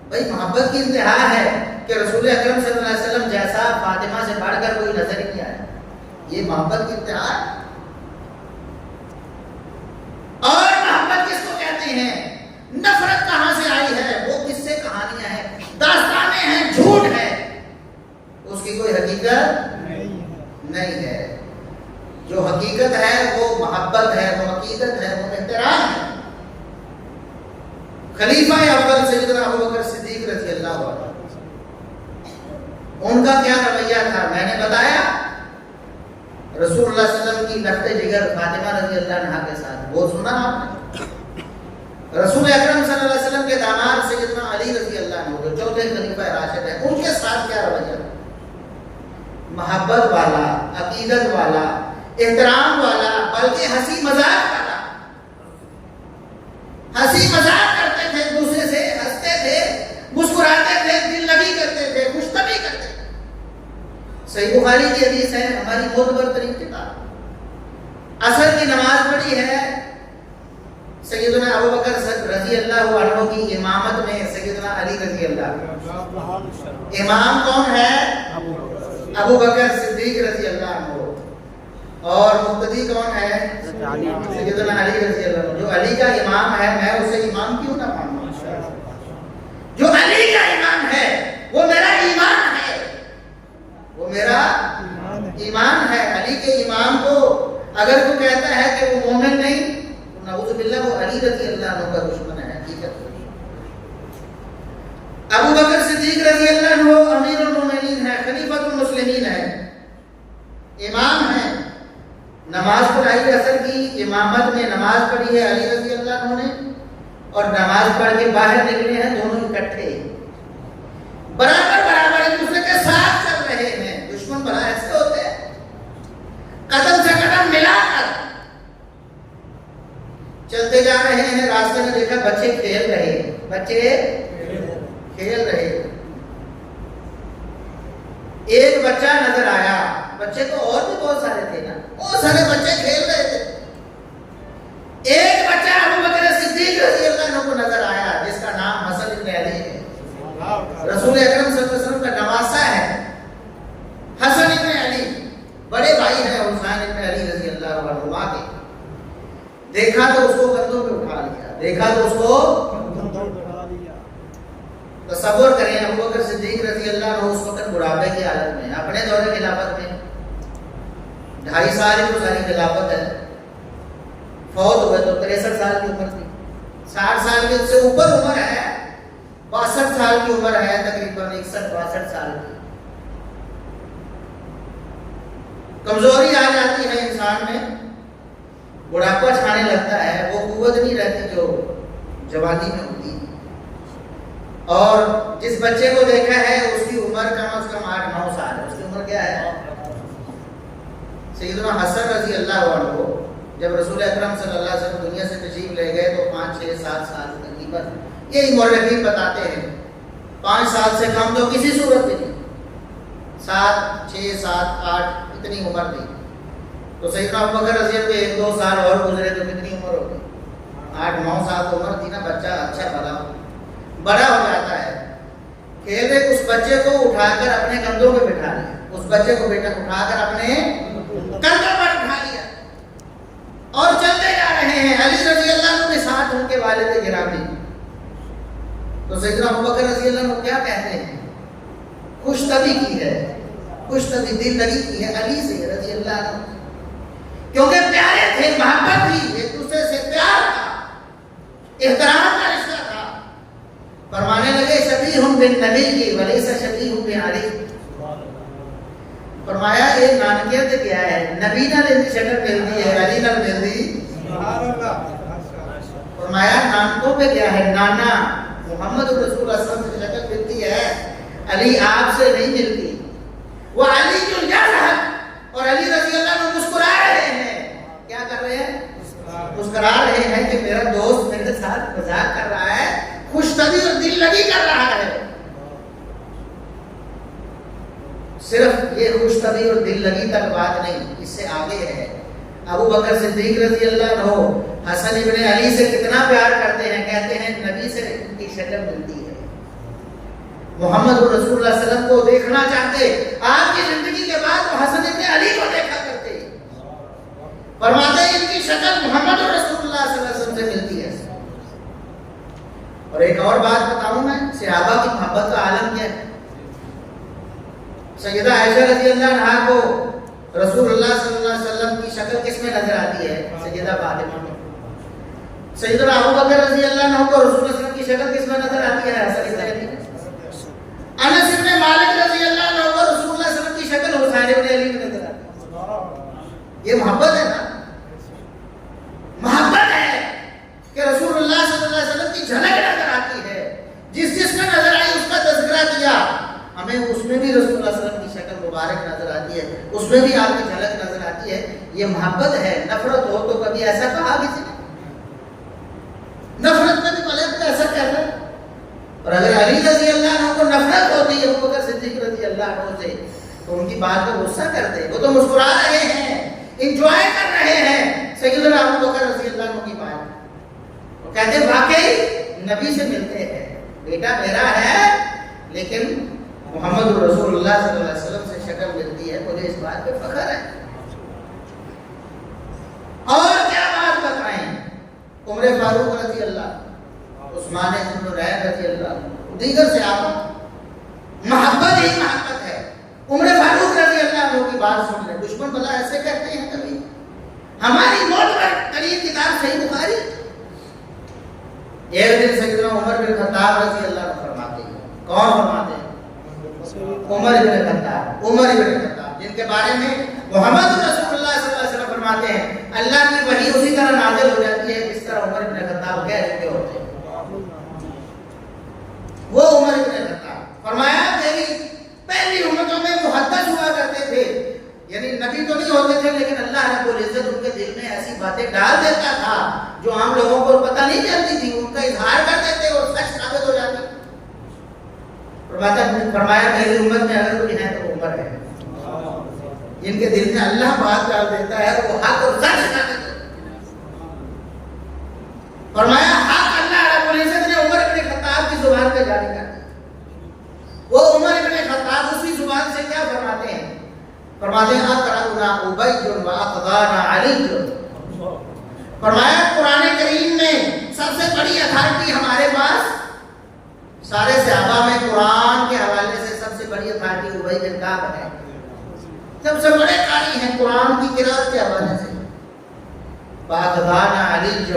بھائی، محبت کی انتہا ہے کہ رسول اکرم صلی اللہ علیہ وسلم جیسا فاطمہ سے بڑھ کر کوئی نظر ہی نہیں آیا. یہ محبت کی انتہا ہے. اور محبت کس کو کہتے ہیں؟ نفرت کہاں سے آئی ہے؟ وہ کس سے کہانیاں ہیں، داستانیں ہیں، جھوٹ ہے، اس کی کوئی حقیقت نہیں ہے. جو حقیقت ہے وہ محبت ہے، وہ عقیدت ہے، وہ احترام ہے. خلیفہ اول سیدنا ابوبکر صدیق رضی اللہ عنہ، ان کا کیا رویہ تھا میں نے بتایا. رسول اللہ صلی اللہ علیہ وسلم کی لخت جگر فاطمہ رضی اللہ عنہا کے ساتھ وہ سنا آپ نے. رسول اکرم صلی اللہ علیہ وسلم کے داماد سیدنا علی رضی اللہ عنہ جو چوتھے خلیفہ راشد ہیں، ان کے ساتھ کیا رویہ؟ محبت والا، عقیدت والا، احترام والا، بلکہ ہنسی مذاق والا. ہنسی مذاق کرتے تھے، ایک دوسرے سے ہنستے تھے، مسکراتے تھے، دل لگی کرتے تھے، خوش طبعی کرتے تھے. صحیح بخاری کی حدیث ہے، ہماری معتبر ترین کتاب. عصر کی نماز پڑھی ہے، سیدنا ابوبکر رضی اللہ عنہ کی امامت میں سیدنا علی رضی اللہ عنہ. امام کون ہے؟ ابوبکر صدیق رضی اللہ عنہ. اور مقتدی کون ہے؟ سیدنا علی رضی اللہ عنہ. جو علی کا امام ہے میں اسے امام کیوں نہ مانوں؟ جو علی کا امام ہے وہ میرا ایمان ہے، وہ میرا ایمان ہے. علی کے امام کو اگر تو کہتا ہے کہ وہ مومن نہیں تو نعوذ باللہ وہ علی رضی اللہ عنہ کا دشمن ہے. حقیقت ابوبکر صدیق رضی اللہ عنہ امیر المومنین ہے، خلیفۃ المسلمین ہے، امام ہے. نماز پڑھائی عصر کی، امامت میں نماز پڑھی ہے علی رضی اللہ عنہ نے، اور نماز پڑھ کے باہر نکلے ہیں دونوں اکٹھے، برابر برابر ایک دوسرے کے ساتھ چل رہے ہیں. دشمن بھلا ایسے ہوتے ہیں، قدم سے قدم ملا کر چلتے جا رہے ہیں. راستے میں دیکھا بچے کھیل رہے ہیں، بچے کھیل رہے. ایک بچہ نظر آیا، بچے تو اور بھی بہت سارے تھے نا، بہت سارے بچے کھیل رہے تھے. ایک بچہ ابوبکر صدیق رضی اللہ عنہ کو نظر آیا جس کا نام حسن ابن علی ہے. رسول اکرم صلی اللہ علیہ وسلم کا نواسا ہے حسن ابن علی، بڑے بھائی ہیں حسین ابن علی رضی اللہ عنہ کے. دیکھا تو اس کو کندھوں پہ اٹھا لیا، دیکھا تو اس کو تصور کریں. ابوبکر صدیق رضی اللہ عنہ اس وقت بڑھاپے کی حالت میں، اپنے دور خلافت میں 2.5 سال کی ساری خلافت ہے. فوت ہوئے تو 63 سال کی عمر تھی. 60 سال کے سے اوپر عمر ہے، 62 سال کی عمر ہے تقریباً، 61-62 سال کی. کمزوری آ جاتی ہے انسان میں، بڑھاپا چھانے لگتا ہے، وہ قوت نہیں رہتی جو جوانی میں ہوتی. اور جس بچے کو دیکھا ہے اس کی عمر کم از کم 8-9 سال ہے. اس کی عمر کیا ہے؟ سیدنا حسن رضی اللہ عنہ جب رسول اکرم صلی اللہ علیہ وسلم دنیا سے تشریف لے گئے تو 5-6-7 سال تقریباً، یہی مورخین بتاتے ہیں. 5 سال سے کم تو کسی صورت میں نہیں، 7, 6, 7, 8 اتنی عمر تھی. تو سیدنا ابوبکر رضی اللہ عنہ 1-2 سال اور گزرے تو کتنی عمر ہوگی؟ 8-9 سال تو عمر تھی نا. بچہ اچھا بڑا ہو جاتا ہے. کھیلے اس بچے کو اٹھا کر اپنے کندھوں پہ بٹھا لیا، اس بچے کو اٹھا کر اپنے کندھوں پر اٹھا لیا اور چلتے جا رہے ہیں. علی رضی اللہ عنہ کے ساتھ ان کے والد گرامی. تو سیدنا ابوبکر رضی اللہ عنہ کیا کہتے ہیں؟ خوش طبعی کی ہے، خوش طبعی دل لگی کی ہے علی سے رضی اللہ عنہ، کیونکہ پیارے تھے، محبت تھی، ایک دوسرے سے پیار تھا، احترام کا رشتہ تھا. فرمانے لگے شبیہ بالنبی کی ولیس شبیہ بعلی. فرمایا یہ نانکیت کیا ہے, نبی نال ان کی شکل ملتی ہے, علی نال ملتی. فرمایا نانکوں پہ کیا ہے, نانا محمد رسول اللہ صلی اللہ علیہ وسلم سے شکل ملتی ہے, علی آپ سے نہیں ملتی. وہ علی جو یضحک, اور علی رضی اللہ عنہ مسکرا رہے ہیں. کیا کر رہے ہیں؟ مسکرا رہے ہیں کہ میرا دوست میرے ساتھ مذاق کر رہا ہے, خوش طبعی اور دل لگی کر رہا ہے. صرف یہ خوش طبعی اور دل لگی تک بات نہیں, اس سے آگے ہے. ابو بکر صدیق رضی اللہ عنہ حسن ابن علی سے کتنا پیار کرتے ہیں, کہتے ہیں نبی سے ان کی شکل ملتی ہے. محمد رسول اللہ صلی اللہ علیہ وسلم کو دیکھنا چاہتے, آپ کی زندگی کے بعد وہ حسن ابن علی کو دیکھا کرتے. فرماتے ہیں ان کی شکل محمد رسول اللہ صلی اللہ علیہ وسلم سے ملتی ہے. اور ایک اور بات بتاؤں میں, صحابہ کی محبت کا عالم کیا ہے. سیدہ عائشہ رضی اللہ عنہا کو رسول اللہ صلی اللہ علیہ وسلم کی شکل کس میں نظر آتی ہے؟ سیدہ فاطمہ میں. سیدنا ابو بکر رضی اللہ عنہ کو رسول اللہ صلی اللہ علیہ وسلم کی شکل کس میں نظر آتی ہے؟ حسن ابن علی. انس ابن مالک رضی اللہ عنہ کو رسول اللہ صلی اللہ علیہ وسلم کی شکل حسین ابن علی میں نظر آتی ہے. یہ محبت ہے نا, محبت ہے کہ رسول اللہ صلی اللہ علیہ وسلم کی جھلک نظر آتی ہے. جس میں نظر آئی اس کا تذکرہ کیا, ہمیں اس میں بھی رسول اللہ صلی اللہ علیہ وسلم کی شکل مبارک نظر آتی ہے, اس میں بھی آپ کی جھلک نظر آتی ہے. یہ محبت ہے. نفرت ہو تو کبھی ایسا کہا کسی نے؟ نفرت میں بھی پہلے تو ایسا کہتا ہے. اور اگر علی رضی اللہ عنہ کو نفرت ہوتی ہے ابو بکر صدیق رضی اللہ عنہ سے, تو ان کی بات پر غصہ کرتے. وہ تو مسکرا رہے ہیں, انجوائے کر رہے ہیں سیدنا ابو بکر رضی اللہ عنہ کی بات. وہ کہتے ہیں واقعی نبی سے ملتے ہیں, بیٹا میرا ہے لیکن محمد رسول اللہ صلی اللہ علیہ وسلم سے شکل ملتی ہے, مجھے اس بات پہ فخر ہے. اور کیا بات بتائیں, عمر فاروق رضی اللہ, عثمان بن نورین رضی اللہ, دیگر سے آپ محبت ہی محبت ہے. عمر فاروق رضی اللہ عنہ کی بات سن لیں. دشمن بلا ایسے کہتے ہیں کبھی, ہماری موت پر قریب کتاب صحیح بخاری. ایک دن سیدنا عمر بن خطاب رضی اللہ عنہ فرماتے ہیں. کون فرماتے ہیں؟ عمر بن خطاب. عمر بن خطاب جن کے بارے میں محمد رسول اللہ صلی اللہ علیہ وسلم فرماتے ہیں اللہ کی وحی اسی طرح نازل ہو جاتی ہے جس طرح عمر بن خطاب کہہ چکے ہوتے ہیں. وہ عمر بن خطاب فرمایا میری پہلی امتوں میں محدث ہوا کرتے تھے, یعنی نبی تو نہیں ہوتے تھے لیکن اللہ رب العزت ان کے دل میں ایسی باتیں ڈال دیتا تھا جو عام لوگوں کو پتہ نہیں چلتی تھی, ان کا اظہار کر دیتے اور سچ ثابت ہو جاتی. فرمایا میری امت میں اگر کوئی ہے تو عمر ہے, جن کے دل میں اللہ بات ڈال دیتا ہے وہ حق اور سچ ثابت ہوتا ہے. فرمایا حق اللہ رب العزت نے عمر بن خطاب کی زبان پہ جاری کر دیا. وہ عمر بن خطاب اسی زبان سے کیا فرماتے ہیں؟ فرماتے ہیں اقرأنا ابی واقضانا علی. فرمایا قرآن کریم میں سب سے بڑی اتھارٹی ہمارے پاس, سارے صحابہ میں قرآن کے حوالے سے سب سے بڑی اتھارٹی ابی بن کعب ہے. سب سے بڑے قاری ہیں قرآن کی قرات کے حوالے سے. واقضانا علی,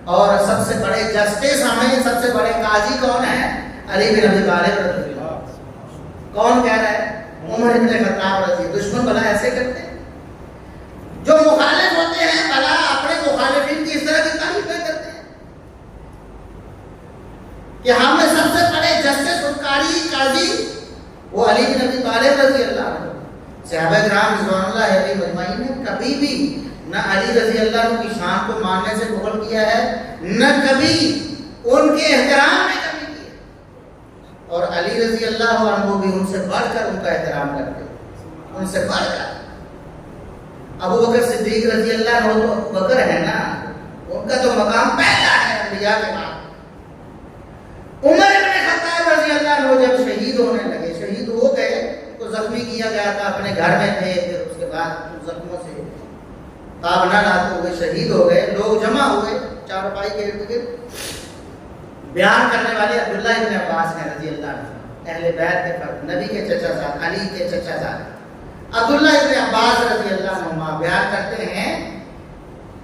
اور سب سے بڑے جسٹس ہمیں سب سے بڑے قاضی کون ہیں؟ علی بن ابی طالب رضی اللہ. کون کہہ رہا ہے؟ عمر بن خطاب رضی. دشمن بھلا ایسے کرتے ہیں, جو مخالف ہوتے ہیں بھلا اپنے مخالفین کی اس طرح کی تعریفیں کرتے ہیں کہ ہم میں سب سے بڑے جسٹس اور قاضی وہ علی بن ابی طالب رضی اللہ عنہ. صحابہ کرام رضوان اللہ علیہم اجمعین نے کبھی بھی نہ علی رضی اللہ عنہ کی شان کو ماننے سے بخل کیا ہے, نہ کبھی ان کے احترام میں کمی کی ہے. اور علی رضی اللہ عنہ بھی ان سے بڑھ کر ان کا احترام کرتے, ان سے بڑھ کر. ابو بکر صدیق رضی اللہ عنہ تو ابو بکر ہے نا, ان کا تو مقام پہلا ہے انبیاء کے بعد. عمر بن خطاب رضی اللہ عنہ جب شہید ہونے لگے, شہید ہو گئے, تو زخمی کیا گیا تھا, اپنے گھر میں تھے, پھر اس کے بعد زخموں سے تاب نہ لاتے ہوئے شہید ہو گئے. لوگ جمع ہوئے چارپائی کے ارد گرد. بیان کرنے والے عبداللہ ابن عباس ہیں رضی اللہ عنہ, اہل بیت کے فرد, نبی کے چچا زاد, علی کے چچا زاد. عبداللہ ابن عباس رضی اللہ عنہ بیان کرتے ہیں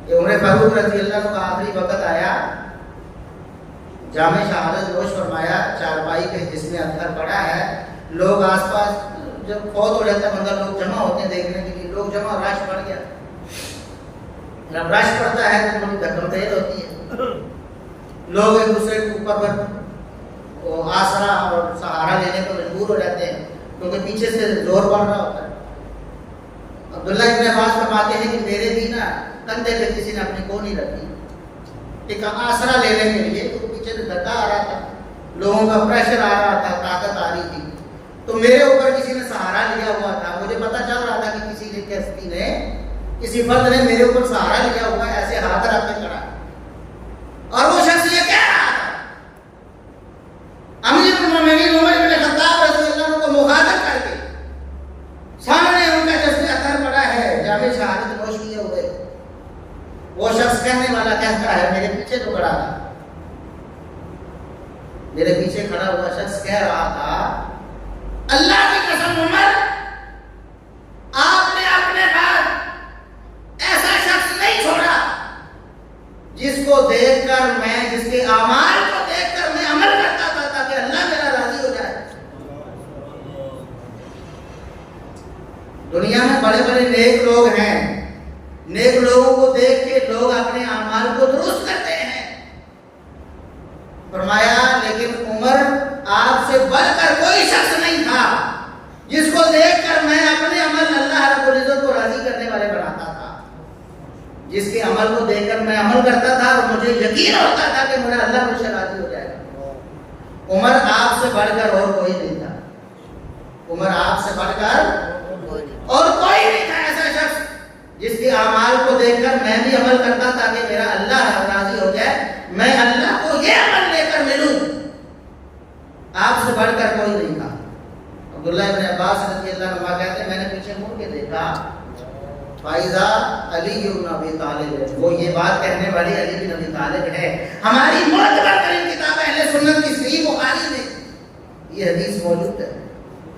کہ عمر فاروق رضی اللہ عنہ کا آخری وقت آیا جامع شہادت نوش فرمایا چارپائی پہ جس میں اطہر پڑا ہے، لوگ آس پاس جب فوت ہو جاتا ہے بندہ لوگ جمع ہوتے ہیں دیکھنے کے لیے، لوگ جمع، رش پڑ گیا. جب رش پڑتا ہے تو بڑی دھکم دیر ہوتی ہے، لوگ ایک دوسرے کے اوپر پر آسرا اور سہارا لینے کو مجبور ہو جاتے ہیں کیونکہ پیچھے سے زور پڑ رہا ہوتا ہے. عبداللہ ابن عباس فرماتے ہیں کہ میرے بھی نا کندھے پہ کسی نے اپنی کو نہیں رکھی ایک آسرا لینے کے لیے، تو پیچھے سے دھکا آ رہا تھا، لوگوں کا پریشر آ رہا تھا، طاقت آ رہی تھی، تو میرے اوپر کسی نے سہارا لیا ہوا تھا. مجھے پتا چل رہا تھا کہ کسی فرد نے میرے اوپر سہارا لیا ہوا ہے، ایسے ہاتھ رکھ کے کھڑا، اور وہ شخص یہ کہہ رہا تھا، امیر المومنین عمر بن خطاب رضی اللہ عنہ کو مخاطب کر کے سامنے ان کا جسم اثر پڑا ہے جامع شہادت نوش کیے ہوئے. وہ شخص کہنے والا کہتا ہے، میرے پیچھے تو کھڑا تھا، میرے پیچھے کھڑا ہوا شخص کہہ رہا تھا، اللہ کی قسم عمر، آپ نے اپنے بعد ایسا شخص نہیں چھوڑا جس کو دیکھ کر میں، جس کے اعمال کو دیکھ کر میں عمل کرتا تھا تاکہ اللہ میرا راضی ہو جائے. دنیا میں بڑے بڑے نیک لوگ ہیں، نیک لوگوں کو دیکھ کے لوگ اپنے اعمال کو درست کرتے ہیں. فرمایا لیکن عمر آپ سے بڑھ کر کوئی شخص نہیں تھا جس کو دیکھ کر میں اپنے عمل اللہ رب العزت کو راضی کرنے والے بناتا تھا، جس کے عمل کو دیکھ کر میں عمل کرتا تھا اور مجھے یقین ہوتا تھا کہ میرا اللہ مجھ سے راضی ہو جائے گا. عمر آپ سے بڑھ کر اور کوئی نہیں تھا، عمر آپ سے بڑھ کر اور کوئی نہیں تھا ایسا شخص جس کے اعمال کو دیکھ کر میں بھی عمل کرتا تھا کہ میرا اللہ راضی ہو جائے، میں اللہ کو یہ عمل لے کر ملوں. آپ سے بڑھ کر کوئی نہیں تھا. عبداللہ ابن عباس رضی اللہ عنہ کہتے ہیں، میں نے پیچھے مڑ کے دیکھا، فائزہ علی بن ابی طالب، وہ یہ بات کہنے والی علی بن ابی طالب ہے. ہماری معتبر ترین کتاب اہل سنت کی صحیح بخاری میں یہ حدیث موجود ہے.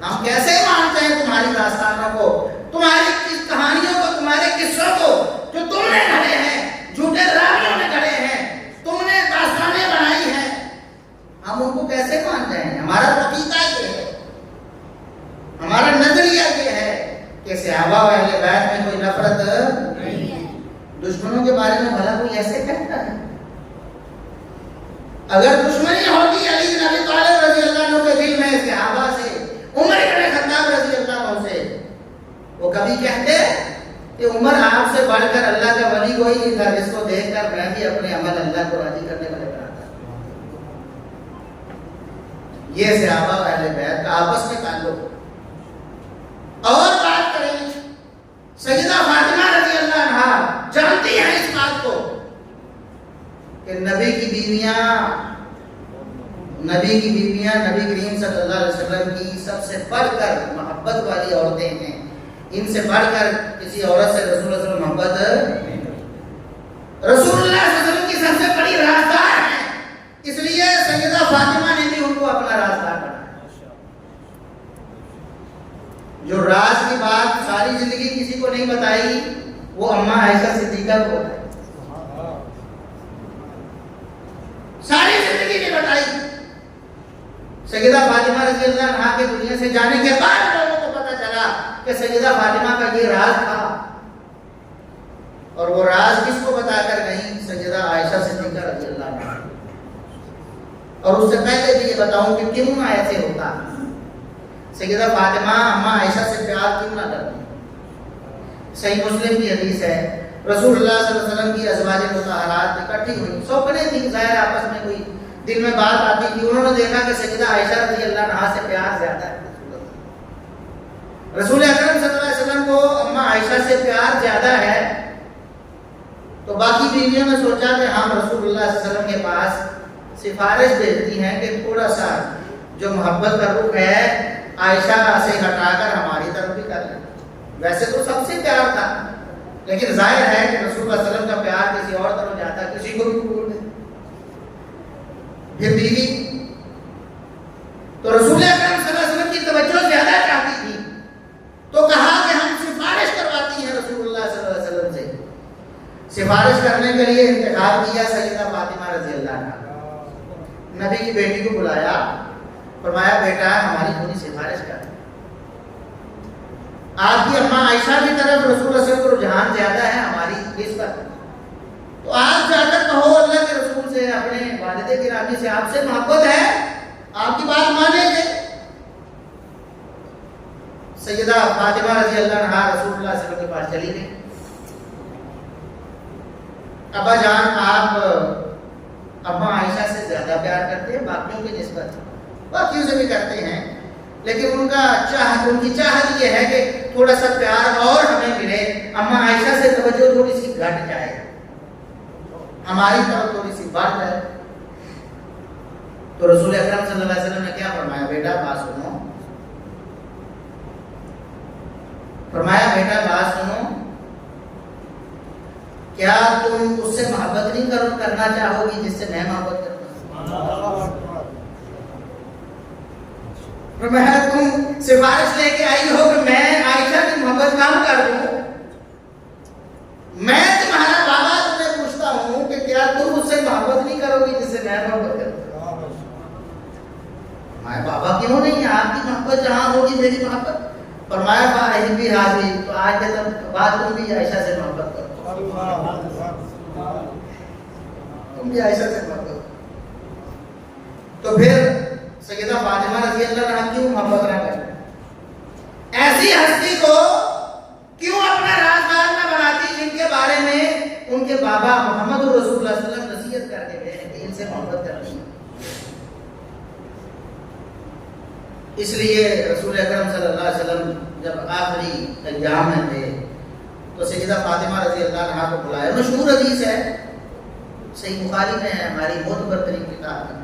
ہم کیسے مانتے ہیں تمہاری داستانوں کو، تمہاری کہانیوں کو، تمہارے قصوں کو جو تم نے گھڑے ہیں، جھوٹے راویوں نے گھڑے ہیں، تم نے داستانیں بنائی ہیں، ہم ان کو کیسے مان جائیں؟ ہمارا عقیدہ یہ ہے، ہمارا نظریہ یہ ہے کہ صحابہ و اہل بیت میں کوئی نفرت نہیں ہے. دشمنوں کے بارے میں بھلا کوئی ایسے کہتا ہے؟ اگر دشمنی ہوتی علی بن ابی طالب رضی اللہ عنہ کے دل میں صحابہ سے، عمر بن خطاب رضی اللہ عنہ سے، وہ کبھی کہتے کہ عمر آپ سے بڑھ کر اللہ کا ولی کوئی نہیں تھا جس کو دیکھ کر میں بھی اپنے عمل اللہ کو راضی کرنے والے بناتا. یہ صحابہ و اہل بیت کا آپس میں تعلق. اور بات کریں سیدہ فاطمہ رضی اللہ عنہا، جانتی ہیں اس بات کو کہ نبی کی بیویاں نبی کریم صلی اللہ علیہ وسلم کی سب سے بڑھ کر محبت والی عورتیں ہیں. ان سے بڑھ کر کسی عورت سے رسول اللہ صلی اللہ علیہ وسلم محبت، رسول اللہ صلی اللہ علیہ وسلم کی سب سے بڑی رازدار ہے، اس لیے سیدہ فاطمہ نے بھی ان کو اپنا رازدار بنایا. جو راز کی بات ساری زندگی کسی کو نہیں بتائی وہ اماں عائشہ صدیقہ کو بتائی، ساری زندگی نہیں بتائی. سیدہ فاطمہ رضی اللہ عنہا کے دنیا سے جانے کے بعد لوگوں کو پتہ چلا کہ سیدہ فاطمہ کا یہ راز تھا، اور وہ راز کس کو بتا کر گئی؟ سیدہ عائشہ صدیقہ رضی اللہ عنہا. اور اس سے پہلے بھی یہ بتاؤں کہ کیوں نہ ایسے ہوتا، سیدہ فاطمہ اماں عائشہ سے پیار کیوں نہ کرتی؟ صحیح مسلم کی حدیث ہے، رسول اللہ صلی اللہ علیہ وسلم کی ازواج مطہرات اکٹھی ہوئی، سوکھنے تھی، ظاہر آپس میں کوئی دل میں بات آتی تھی. انہوں نے دیکھا کہ سیدہ عائشہ رضی اللہ عنہا سے پیار زیادہ ہے. رسول اکرم صلی اللہ علیہ وسلم کو اماں عائشہ سے پیار زیادہ ہے، تو باقی بیویوں نے سوچا کہ ہم رسول اللہ صلی اللہ علیہ وسلم کے پاس سفارش بھیجتی ہیں کہ تھوڑا سا جو محبت کا رخ ہے عائشہ سے ہٹا کر ہماری طرف بھی کر لیں. ویسے تو سب سے پیار تھا، لیکن ظاہر ہے کہ رسول اللہ صلی اللہ علیہ وسلم کا پیار کسی اور طرف جاتا، کسی کو بھی قبول نہیں. پھر بیوی تو رسول اکرم صلی اللہ علیہ وسلم کی توجہ زیادہ چاہتی تھی، تو کہا کہ ہم سفارش کرواتی ہیں رسول اللہ صلی اللہ علیہ وسلم سے. سفارش کرنے کے لیے انتخاب کیا سیدہ فاطمہ رضی اللہ عنہا. نبی کی بیٹی کو بلایا، فرمایا بیٹا ہماری تھوڑی سفارش کر، آپ کی اماں عائشہ کی طرف رسول اللہ صلی اللہ علیہ وسلم کو رجحان زیادہ ہے ہماری نسبت، تو آپ جا کر کہو اللہ کے رسول سے، اپنے والد گرامی سے آپ سے محبت ہے، آپ کی بات مانیں گے۔ سیدہ فاطمہ رضی اللہ عنہا رسول اللہ صلی اللہ علیہ وسلم کے پاس چلی گئی، ابا جان آپ اماں عائشہ سے زیادہ پیار کرتے ہیں باقیوں کی نسبت، باقیوں سے بھی کرتے ہیں، لیکن ان کی چاہت یہ ہے کہ تھوڑا سا پیار اور ہمیں ملے، اماں عائشہ سے توجہ تھوڑی سی گھٹ جائے، ہماری طرف تھوڑی سی بڑھ جائے۔ تو رسول اکرم صلی اللہ علیہ وسلم نے کیا فرمایا؟ بیٹا بات سنو، فرمایا بیٹا بات سنو، کیا تم اس سے محبت نہیں کرنا چاہو گی جس سے میں محبت کرتا ہوں؟ فرمایا تم سفارش لے کے آئی ہو کہ میں عائشہ کی محبت کم کر دوں؟ میں تمہارا بابا تمہیں پوچھتا ہوں کہ کیا تم اس سے محبت نہیں کرو گی جس سے میں محبت کرتا ہوں؟ ہمارے بابا کیوں نہیں؟ آپ کی محبت جہاں ہوگی میری محبت۔ فرمایا باہر بھی حاضری، تو آج کے بعد تم بھی عائشہ سے محبت کرو، تم بھی عائشہ سے محبت کرو۔ تو پھر سیدہ فاطمہ رضی اللہ عنہا کیوں محبت نہ کریں؟ ایسی ہستی کو کیوں اپنا رازدار نہ بناتی جن کے بارے میں ان کے بابا محمد رسول اللہ صلی اللہ علیہ وسلم نصیحت کرتے ہیں کہ ان سے محبت کرنی ہے۔ اس لیے رسول اکرم صلی اللہ علیہ وسلم جب آخری ایام میں تھے تو سیدہ فاطمہ رضی اللہ عنہا کو بلایا، مشہور حدیث ہے، صحیح بخاری میں ہے، ہماری معتبر ترین کتاب ہے،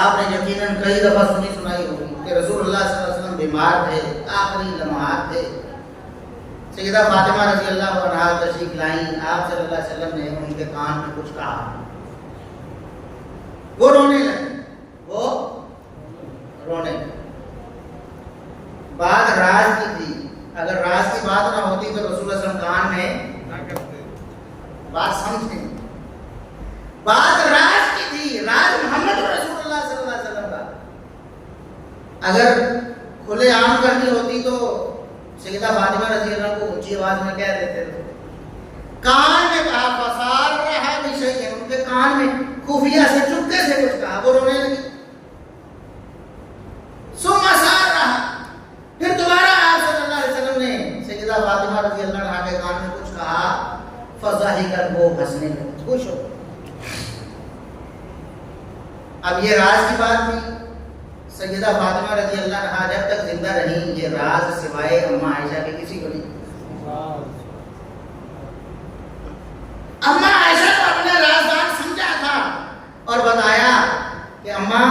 آپ نے یقیناً کئی دفعہ سنائی ہوگی کہ رسول اللہ صلی اللہ علیہ وسلم بیمار تھے، آخری لمحات تھے، سیدہ فاطمہ رضی اللہ عنہا تشریف لائیں، آپ صلی اللہ علیہ وسلم نے ان کے کان میں کچھ کہا، وہ رونے لگے، بات راز کی تھی، اگر راز کی بات نہ ہوتی تو رسول اللہ صلی اللہ علیہ وسلم کان میں نہ کرتے، بات سمجھیں، بات راز کی تھی، راز محمد رسول اللہ صلی اللہ علیہ وسلم کا، اگر کھلے عام کرنی ہوتی تو سیدہ فاطمہ رضی اللہ کو اونچی آواز میں کہہ دیتے تھے، کان میں کہا، فسار رہا بشیء، ان کے کان میں خفیہ سے چپکے سے کچھ کہا، وہ رونے لگی، ثم سار رہا، پھر دوبارہ آپ صلی اللہ علیہ وسلم نے سیدہ فاطمہ رضی اللہ عنہا کے کان میں کچھ کہا، فضحکت، وہ ہنسنے لگی، خوش ہو۔ اب یہ راز کی بات تھی، سیدہ فاطمہ رضی اللہ عنہا جب تک زندہ رہی یہ راز سوائے اماں عائشہ کے کسی کو نہیں۔ اماں عائشہ کو اپنا رازدار سمجھا تھا اور بتایا کہ اماں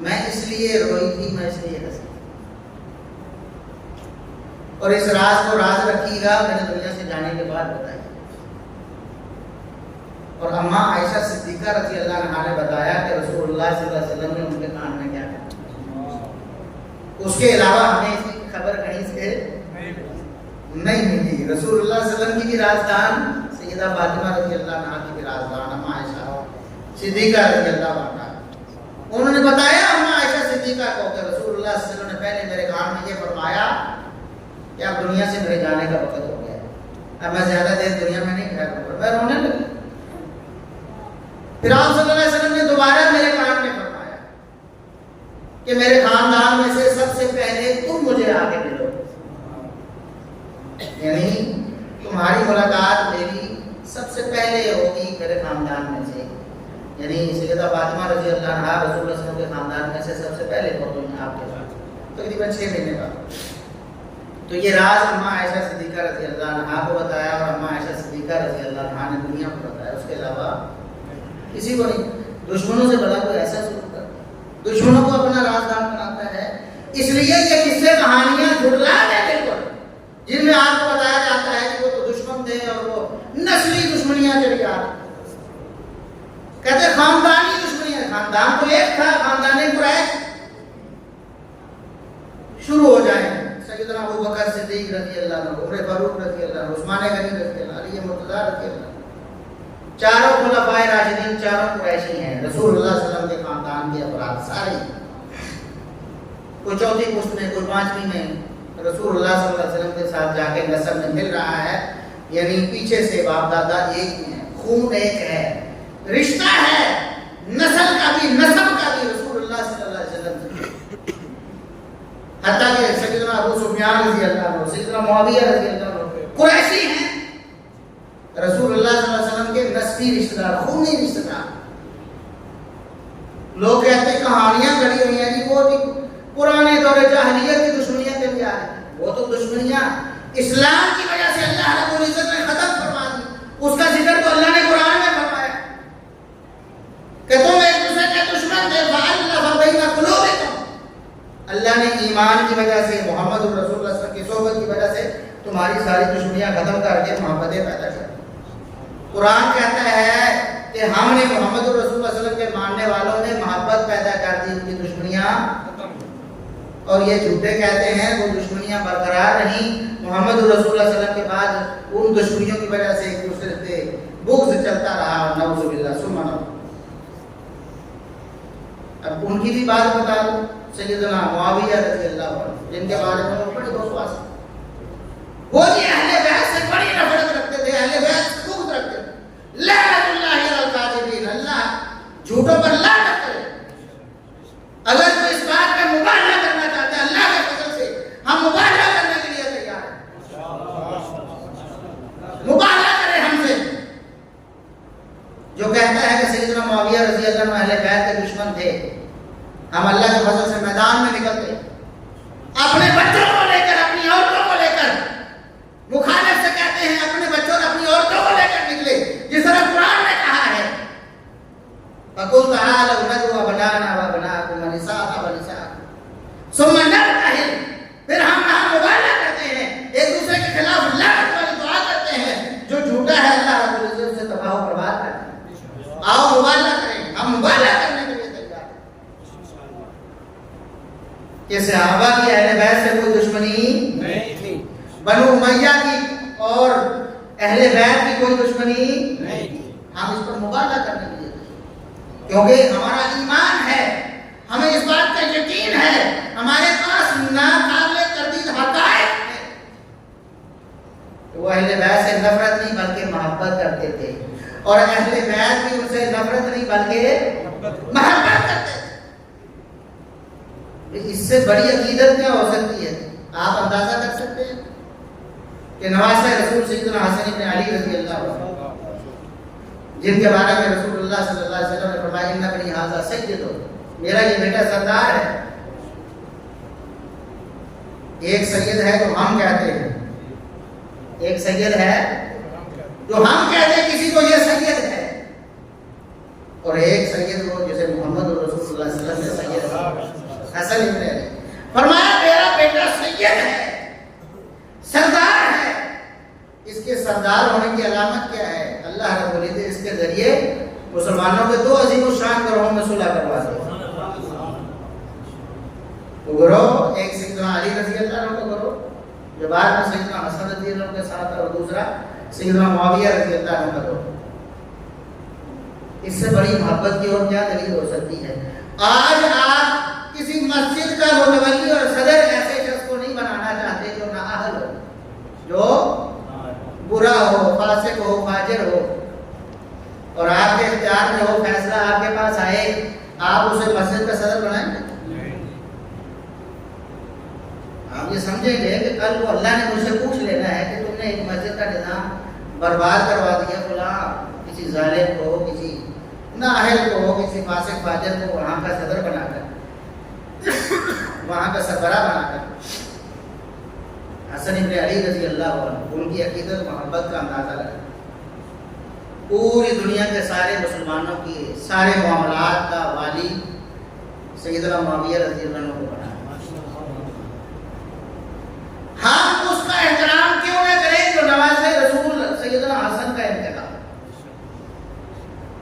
میں اس لیے روئی تھی، میں اس لیے ہنسی، اور اس راز کو راز رکھیے گا، میرے دنیا سے جانے کے بعد بتائیے۔ اور اماں عائشہ صدیقہ رضی اللہ عنہا نے بتایا کہ رسول اللہ صلی اللہ علیہ وسلم نے ان کے کان میں کیا کہا۔ اس کے علاوہ ہمیں اس کی خبر کہیں سے نہیں ملی۔ رسول اللہ صلی اللہ علیہ وسلم کی بھی رازدان سیدہ فاطمہ رضی اللہ عنہا کی بھی رازدان اماں عائشہ صدیقہ رضی اللہ عنہا، انہوں نے بتایا اماں عائشہ صدیقہ کو کہ رسول اللہ صلی اللہ علیہ وسلم نے پہلے میرے کان میں یہ فرمایا کہ اب دنیا سے میرے جانے کا وقت ہو گیا ہے، اب میں زیادہ دیر دنیا میں نہیں ٹھہروں گا۔ میں رونے لگی۔ پھر آپ صلی اللہ علیہ وسلم نے دوبارہ میرے کان میں فرمایا کہ میرے خاندان میں سے سب سے پہلے تم مجھے آگے ملو، یعنی تمہاری ملاقات میری سب سے پہلے ہوگی میرے خاندان میں سے، یعنی سیدہ فاطمہ رضی اللہ عنہا رسول اللہ صلی اللہ علیہ وسلم کے خاندان میں سے سب سے پہلے پہنچوں گی آپ کے ساتھ، تقریباً 6 مہینے بعد۔ تو یہ راز اماں عائشہ صدیقہ رضی اللہ عنہا کو بتایا اور اماں عائشہ صدیقہ رضی اللہ عنہا نے دنیا کو بتایا، اس کے علاوہ کسی کو نہیں۔ دشمنوں سے بڑا کوئی ایسا سلوک کرتا ہے، دشمنوں کو اپنا رازدار بناتا ہے، اس لیے یہ قصے کہانیاں جھٹلا دیتے ہیں جن میں آپ کو بتایا جاتا ہے کہ وہ تو دشمن تھے اور وہ نسلی دشمنیاں چلی آ رہی، کہتے خاندانی دشمنیاں، خاندان تو ایک تھا، خاندان قریش شروع ہو جائیں، سیدنا ابو بکر صدیق رضی اللہ عنہ، عمر فاروق رضی اللہ عنہ، عثمان غنی رضی اللہ عنہ، علی مرتضیٰ رضی اللہ عنہ، چاروں خلفائے راشدین چاروں قریشی ہیں، رسول اللہ صلی اللہ علیہ وسلم کے خاندان کے افراد سارے، کوئی چوتھی پشت میں کوئی پانچویں میں رسول اللہ صلی اللہ علیہ وسلم کے ساتھ جا کے نسب میں مل رہا ہے، یعنی پیچھے سے باپ دادا ایک ہیں، خون ایک ہے، رشتہ ہے، نسل کا بھی نسب کا بھی رسول اللہ صلی اللہ علیہ وسلم سے، حتیٰ کہ سیدنا ابو سفیان رضی اللہ عنہ، سیدنا معاویہ رضی اللہ عنہ قریشی ہیں، رسول اللہ صلی اللہ علیہ وسلم کے نسبی رشتہ دار، خونی رشتہ دار۔ لوگ کہتے ہیں کہانیاں گڑی ہوئی ہیں جی، وہ بھی پرانے دور جاہلیت کی دشمنیاں کے لیے آئے، وہ تو دشمنیاں اسلام کی وجہ سے اللہ رب العزت نے ختم فرما دی، اس کا ذکر تو اللہ نے قرآن میں فرمایا کہ تم ایک دوسرے کے دشمن تھے، فَأَلَّفَ بَيْنَ قُلُوبِكُمْ، اللہ نے ایمان کی وجہ سے، محمد رسول اللہ صلی اللہ علیہ وسلم کی صحبت کی وجہ سے تمہاری ساری دشمنیاں ختم کر کے محبتیں پیدا کر دی۔ قرآن کہتا ہے کہ ہم نے محمد رسول اللہ صلی اللہ علیہ وسلم کے ماننے والوں نے محبت پیدا کر دی، ان کی دشمنیاں، اور یہ جھوٹے کہتے ہیں وہ دشمنیاں برقرار رہیں، محمد رسول اللہ صلی اللہ علیہ وسلم کے بعد ان دشمنیوں کی وجہ سے ایک دوسرے سے بغض چلتا رہا، نعوذ باللہ ثم نعوذ۔ اب ان کی بھی بات بتا دوں، سیدنا معاویہ رضی اللہ عنہ، جن کے بارے میں وہ بڑی بکواس ہے، وہ جی اہل بیت سے بڑی نفرت رکھتے تھے، اہل بیت سے بغض رکھتے تھے، لعنت اللہ علی الکاذبین، اللہ جھوٹوں پر لعنت کرے۔ اگر کوئی اس بات پہ مبالغہ کرنا چاہتا ہے اللہ کے فضل سے، ہم مبالغہ کرنے کے لیے تیار ہیں، مبالغہ کرے ہم سے۔ جو کہتا ہے کہ سیدنا معاویہ رضی اللہ عنہ اہل بیت کے دشمن تھے، ہم اللہ کے فضل سے میدان میں نکلتے، اپنے بچوں کو لے کر، اپنی عورتوں کو لے کر، مخالف سے کہتے ہیں اپنے بچوں اور اپنی عورتوں کو لے کر نکلے، جس طرح قرآن نے کہا ہے فَقُلْ تَعَالَوْا نَدْعُ أَبْنَاءَنَا وَأَبْنَاءَكُمْ وَنِسَاءَنَا وَنِسَاءَكُمْ ثُمَّ نَبْتَهِلْ، پھر ہم مبالغہ کرتے ہیں، ایک دوسرے کے خلاف لعنت والی دعا کرتے ہیں، جو جھوٹا ہے اللہ رب العزت سے تباہ و برباد کرتے ہیں۔ آؤ مبالغہ کریں، ہم مبالغہ کرنے کے لیے تیار ہیں کہ صحابہ کی اہل بیت سے کوئی دشمنی نہیں تھی، بنو امیہ کی اور اہل بیت کی کوئی دشمنی نہیں تھی، ہم اس پر مبالغہ کرنے کے لیے، کیونکہ ہمارا ایمان ہے، ہمیں اس بات کا یقین ہے، ہمارے پاس ناقابل تردید حقائق ہیں۔ وہ اہل بیت سے نفرت نہیں بلکہ محبت کرتے تھے، اور اہل بیت بھی ان سے نفرت نہیں بلکہ محبت کرتے تھے۔ اس سے بڑی عقیدت کیا ہو سکتی ہے؟ آپ اندازہ کر سکتے ہیں کہ نواسہ رسول سیدنا حسن بن علی رضی اللہ عنہ، جن کے بارے میں رسول اللہ صلی اللہ علیہ وسلم نے فرمایا ان ابنی ھذا سید، میرا یہ بیٹا سردار ہے۔ ایک سید ہے جو ہم کہتے ہیں، ایک سید ہے جو ہم کہتے ہیں کسی کو یہ سید ہے، اور ایک سید وہ جسے محمد رسول اللہ صلی اللہ علیہ وسلم نے سید ہے، حسن ابن علی۔ فرمایا میرا بیٹا سید ہے، سردار ہے، اس کے سردار ہونے کی علامت کیا ہے؟ اللہ رب العزت اس کے ذریعے مسلمانوں کے دو عظیم الشان گروہوں میں صلح کروا دے۔ وہ گروہ ایک سیدنا علی رضی اللہ عنہ کا گروہ جو بعد میں سیدنا حسن رضی اللہ عنہ کے ساتھ، اور دوسرا سیدنا معاویہ رضی اللہ عنہ کا گروہ۔ اس سے بڑی محبت کی اور کیا دلیل ہو سکتی ہے؟ آج آپ کسی مسجد کا متولی اور صدر ایسے شخص کو نہیں بنانا چاہتے جو نااہل ہو، جو برا ہو، فاسق ہو، فاجر ہو، اور آپ کے اختیار میں ہو، فیصلہ آپ کے پاس آئے، آپ اسے مسجد کا صدر بنائیں گے؟ آپ یہ سمجھیں گے کہ کل کو اللہ نے مجھ سے پوچھ لینا ہے کہ تم نے ایک مسجد کا نظام برباد کروا دیا، فلاں کسی ظالم کو، کسی نااہل کو، کسی فاسق فاجر کو وہاں کا صدر بنا کر، وہاں کا سربراہ بنا کر۔ حسن ابن علی رضی اللہ عنہ، ان کی عقیدت محبت کا اندازہ لگا، پوری دنیا کے سارے مسلمانوں کی سارے معاملات کا والی سیدنا معاویہ رضی اللہ عنہ کو بنا۔ ہم اس کا احترام کیوں نہ کریں جو نواسہ رسول سیدنا حسن کا انتخاب،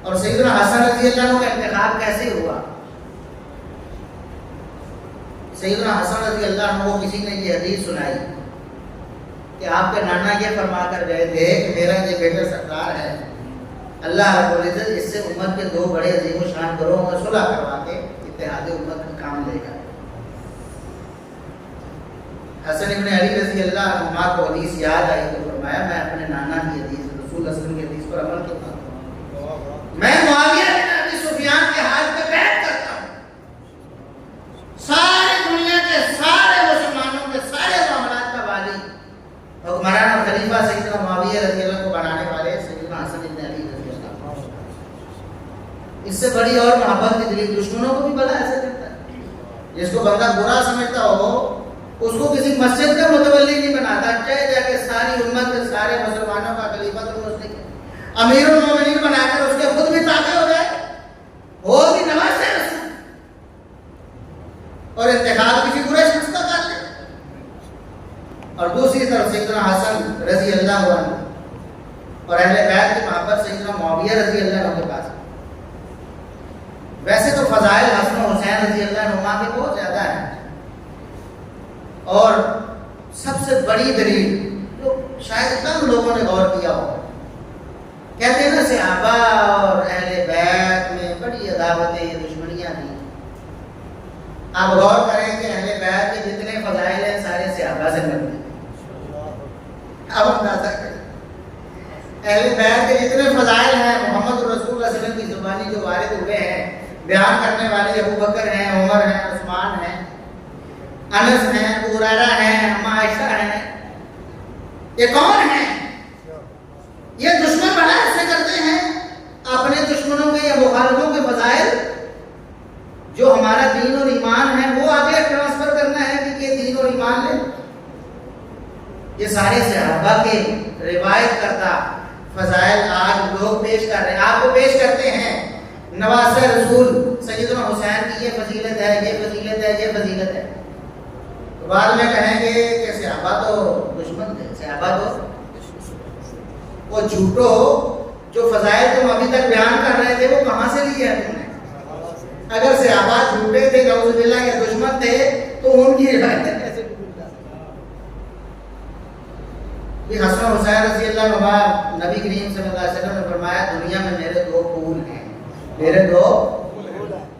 اور سیدنا حسن رضی اللہ عنہ کا انتخاب کیسے ہوا؟ سیدنا حسن رضی اللہ عنہ کو کسی نے یہ حدیث سنائی کہ آپ کے نانا یہ فرما کر گئے تھے کہ میرا یہ بیٹا سردار ہے، اللہ رب العزت اس سے امت کے دو بڑے عظیم الشان گروہوں میں صلح کروا کے اتحاد امت کا کام لے گا۔ حسن ابن علی رضی اللہ عنہ کو حدیث یاد آئی تو فرمایا میں اپنے نانا کی حدیث رسول اللہ صلی اللہ علیہ وسلم کی حدیث پر عمل کرتا ہوں، میں معاویہ بن ابی سفیان کے ہاتھ پہ بیعت کرتا ہوں، ساری دنیا کے سارے مسلمانوں کے سارے معاملات کا والی حکمران اور خلیفہ سیدنا معاویہ رضی اللہ کو بنانے والے سیدنا حسن ابن علی رضی اللہ عنہ۔ اس سے بڑی اور محبت کی دلیل دشمنوں کو بھی بلا ایسا کرتا ہے، جس کو بندہ برا سمجھتا ہو اس کو کسی مسجد کا متولی نہیں بناتا، چاہے جا کے ساری امت کے سارے مسلمانوں کا خلیفہ تو اس نے امیر المومنین بنا کر اس کے خود بھی تابع ہو گئے، وہ بھی نواز رسول، اور انتخاب کسی برے شخص کا کر لے۔ اور دوسری طرف سیدنا حسن رضی اللہ عنہ اور اہل بیت کی محبت سیدنا معاویہ رضی اللہ عنہ کے پاس۔ ویسے تو فضائل حسن و حسین رضی اللہ عنہ کے بہت زیادہ ہیں، اور سب سے بڑی دلیل جو شاید کم لوگوں نے غور کیا ہو، کہتے ہیں نا صحابہ اور اہل بیت میں بڑی عداوتیں دشمنیاں تھیں۔ آپ غور کریں کہ اہل بیت کے جتنے فضائل ہیں سارے صحابہ سے ملتے ہیں۔ اب اندازہ کریں اہل بیت کے جتنے فضائل ہیں محمد رسول اللہ صلی اللہ علیہ وسلم کی زبانی جو وارد ہوئے ہیں، بیان کرنے والے ابو بکر ہیں، عمر ہیں، عثمان ہیں، انس ہیں، ابو ہریرہ ہیں، اما عائشہ ہیں، یہ کون ہیں؟ یہ دشمن بڑا ایسے کرتے ہیں اپنے دشمنوں کے یا مخالفوں کے فضائل جو ہمارا دین اور ایمان ہے وہ آگے ٹرانسفر کرنا ہے کہ یہ دین اور ایمان لے۔ یہ سارے صحابہ کے روایت کرتا فضائل آج لوگ پیش کر رہے ہیں، آپ کو پیش کرتے ہیں نواسہ رسول سیدنا حسین کی یہ فضیلت ہے، یہ فضیلت ہے، یہ فضیلت ہے، بعد میں کہیں گے کہ صحابہ تو دشمن تھے، صحابہ تو وہ جھوٹو جو فضائل تم ابھی تک بیان کر رہے تھے وہ کہاں سے لیے ہیں تم نے؟ اگر صحابہ جھوٹے تھے نعوذ باللہ کے دشمن تھے تو ان کی روایتیں کیسے بھول جاتے؟ یہ حسن حسین رضی اللہ عنہ نبی کریم صلی اللہ علیہ وسلم نے فرمایا دنیا میں میرے دو پھول ہیں، میرے دو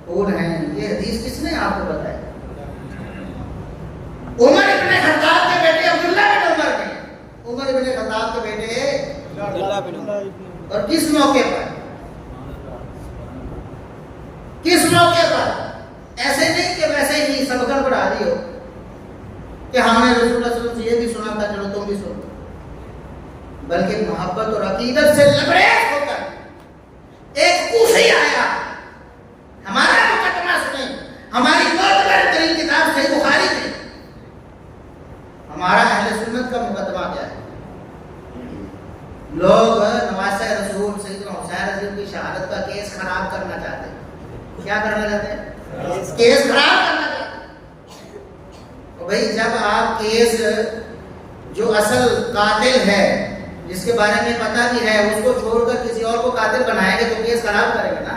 پھول ہیں۔ یہ حدیث کس نے آپ کو بتایا؟ عمر ابن خطاب کے بیٹے عبداللہ بن عمر نے، عمر ابن خطاب کے بیٹے عبداللہ بن عمر، اور کس موقع پر؟ کس موقع پر؟ ایسے نہیں کہ ویسے ہی سبقت پڑھا دی ہو کہ ہم نے رسول اللہ صلی اللہ علیہ وسلم سے یہ بھی سنا تھا چلو تم بھی سنو، بلکہ محبت اور عقیدت سے لبریز ہو کر ایک کوفی آیا، ہمارا مقدمہ سنیں، ہماری معتبر ترین کتاب صحیح بخاری تھی، ہمارا اہل سنت کا مقدمہ کیا ہے؟ لوگ نواسہ رسول سیدنا حسین رضی اللہ کی شہادت کا کیس خراب کرنا چاہتے ہیں۔ کیا کرنا چاہتے ہیں؟ کیس خراب کرنا چاہتے ہیں۔ تو بھئی جب آپ کیس جو اصل قاتل ہے جس کے بارے میں پتہ بھی ہے اس کو چھوڑ کر کسی اور کو قاتل بنائیں گے تو کیس خراب کریں گے نا،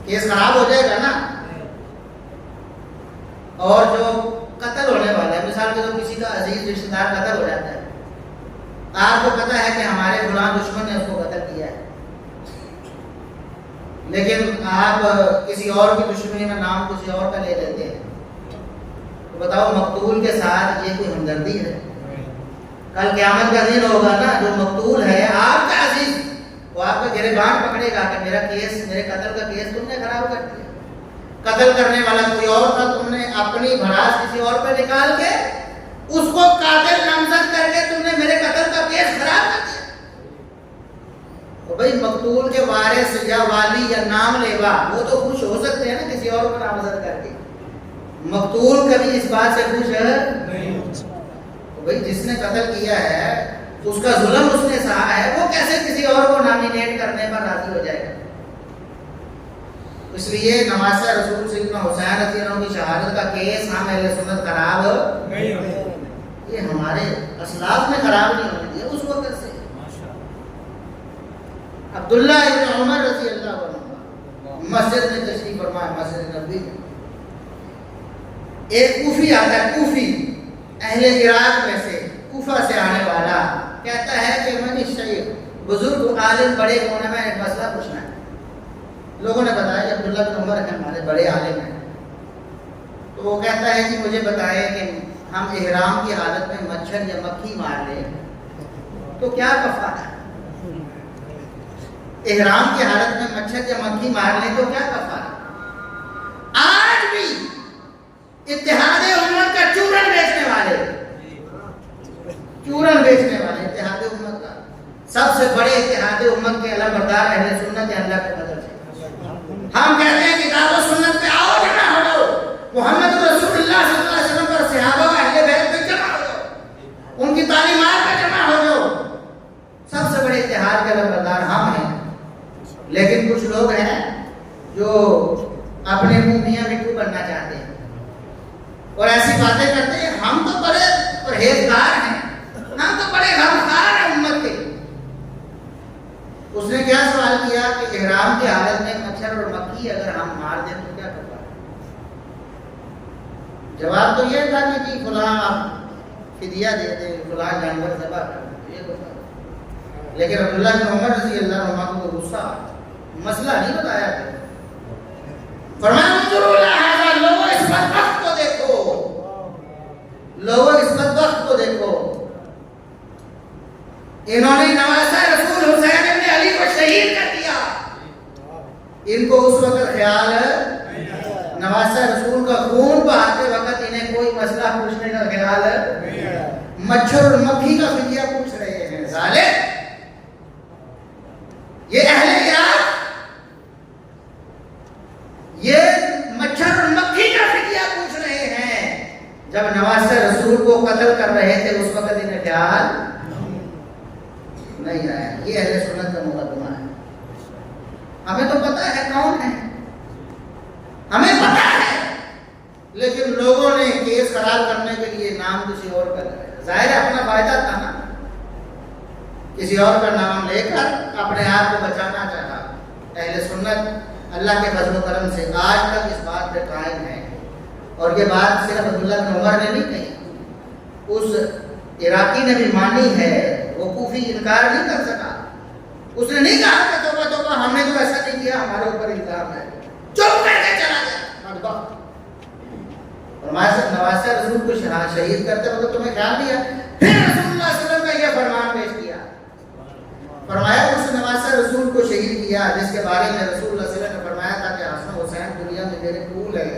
کیس خراب ہو جائے گا نا۔ اور جو قتل ہونے والا ہے، مثال کے طور کسی کا عزیز رشتہ دار قتل ہو جاتا ہے، آپ کو پتا ہے کہ ہمارے فلاں دشمن نے اس کو قتل کیا ہے، لیکن آپ کسی اور کی دشمنی میں نام کسی اور کا لے لیتے ہیں، تو بتاؤ مقتول کے ساتھ یہ کوئی ہمدردی ہے؟ کل قیامت کا دن ہوگا نا، جو مقتول ہے آپ کا عزیز وہ آپ کا گریبان پکڑے گا کہ میرا کیس، میرے قتل کا کیس تم نے خراب کر دیا، قتل کرنے والا کوئی اور تھا، تم نے اپنی بھڑاس کسی اور پہ نکال کے اس کو قاتل نامزد کر کے تم نے میرے قتل کا کیس خراب کر دیا۔ تو بھئی مقتول کے وارث یا والی یا نام لیوا وہ تو خوش ہو سکتے ہیں نا کسی اور کو نامزد کر کے، مقتول کبھی اس بات سے خوش نہیں۔ تو بھئی جس نے قتل کیا ہے اس کا ظلم اس نے سہا ہے، وہ کیسے کسی اور کو نامینیٹ کرنے پر راضی ہو جائے گا؟ اس لیے نواسہ رسول سیدنا حسین رضی اللہ عنہ کی شہادت کا کیس ہم اہل سنت خراب نہیں ہونے دیا، یہ ہمارے اسلاف میں خراب نہیں ہونے دیا اس وقت سے۔ عبداللہ ابن عمر رضی اللہ عنہ مسجد میں تشریف فرمایا، مسجد نبوی میں ایک کوفی آتا ہے، کوفی اہل عراق میں سے، کوفہ سے آنے والا، کہتا ہے کہ میں شیخ بزرگ عالم بڑے کون ہیں؟ میں ایک مسئلہ پوچھنا ہے. لوگوں نے بتایا کہ عبداللہ بن عمر ہیں ہمارے بڑے عالم ہیں. تو وہ کہتا ہے کہ مجھے بتائیں کہ ہم احرام کی حالت میں مچھر یا مکھی مار لیں تو کیا کفارہ ہے؟ احرام کی حالت میں مچھر یا مکھی مار لیں تو کیا کفارہ؟ آج بھی اتحاد امت کا چورن بیچنے والے اتحاد امت کا سب سے بڑے اتحاد امت کے علم بردار اہل سنت اللہ کے مدد سے ہم کہتے ہیں کہ کتاب و سنت پہ آؤ، جمع ہو جاؤ، محمد رسول اللہ صلی اللہ علیہ وسلم پر صحابہ و اہل بیت پہ جمع ہو جاؤ، ان کی تعلیمات پہ جمع ہو جاؤ. سب سے بڑے اتحاد کے علم بردار ہم ہیں. لیکن کچھ لوگ ہیں جو اپنے منہ میاں مٹھو بننا چاہتے ہیں اور ایسی باتیں کرتے ہیں. ہم تو بڑے پرہیزگار ہیں، ہم تو بڑے غمخوار ہیں امت کے. اس نے کیا سوال کیا کہ احرام کی حالت میں مچھر اور مکھی اگر ہم مار دیں تو کیا کرتا ہے؟ جواب تو یہ تھا کہ جی فلاں آپ فدیہ دے دیں، فلاں جانور ذبح کر دیں، یہ بتا. لیکن عبداللہ بن عمر رضی اللہ عنہ کو غصہ، مسئلہ نہیں بتایا تھا. فرمایا لوگوں اس بدبخت کو دیکھو، لوگوں اس بدبخت کو دیکھو، انہوں نے نواسہ رسول حسین ابن علی کو شہید کر دیا. ان کو اس وقت خیال ہے نواسہ رسول کا خون بہاتے وقت انہیں کوئی مسئلہ پوچھنے کا خیال ہے. مچھر اور مکھی کا فدیہ پوچھ رہے ہیں. ظالم، یہ اہل عراق یہ مچھر اور مکھی کا فدیہ پوچھ رہے ہیں. جب نواسہ رسول کو قتل کر رہے تھے اس وقت انہیں خیال نہیں آیا. یہ اہل سنت کا مقدمہ ہے. ہمیں تو پتہ ہے کون ہے، ہمیں پتہ ہے، لیکن لوگوں نے کیس خراب کرنے کے لیے نام کسی اور کا لگایا. ظاہر ہے اپنا فائدہ تھا نا، کسی اور کا نام لے کر اپنے آپ کو بچانا چاہا. اہل سنت اللہ کے فضل و کرم سے آج تک اس بات پہ قائم ہے. اور یہ بات صرف عبداللہ بن عمر نے نہیں کہی، اس عراقی نے بھی مانی ہے. وہ کوفی انکار نہیں کر سکا. اس نے نہیں کہا کہ توبہ توبہ ہم نے تو ایسا نہیں کیا، ہمارے اوپر الزام ہے. چپ کر کے چلا گیا. فرمایا نواسہ رسول کو شہید کرتے وقت تمہیں خیال دیا. پھر رسول اللہ صلی اللہ علیہ وسلم کا یہ فرمان پیش کیا. فرمایا اس نواسہ رسول کو شہید کیا جس کے بارے میں رسول اللہ صلی اللہ علیہ وسلم نے فرمایا تھا کہ حسن حسین دنیا میں میرے پھول ہے.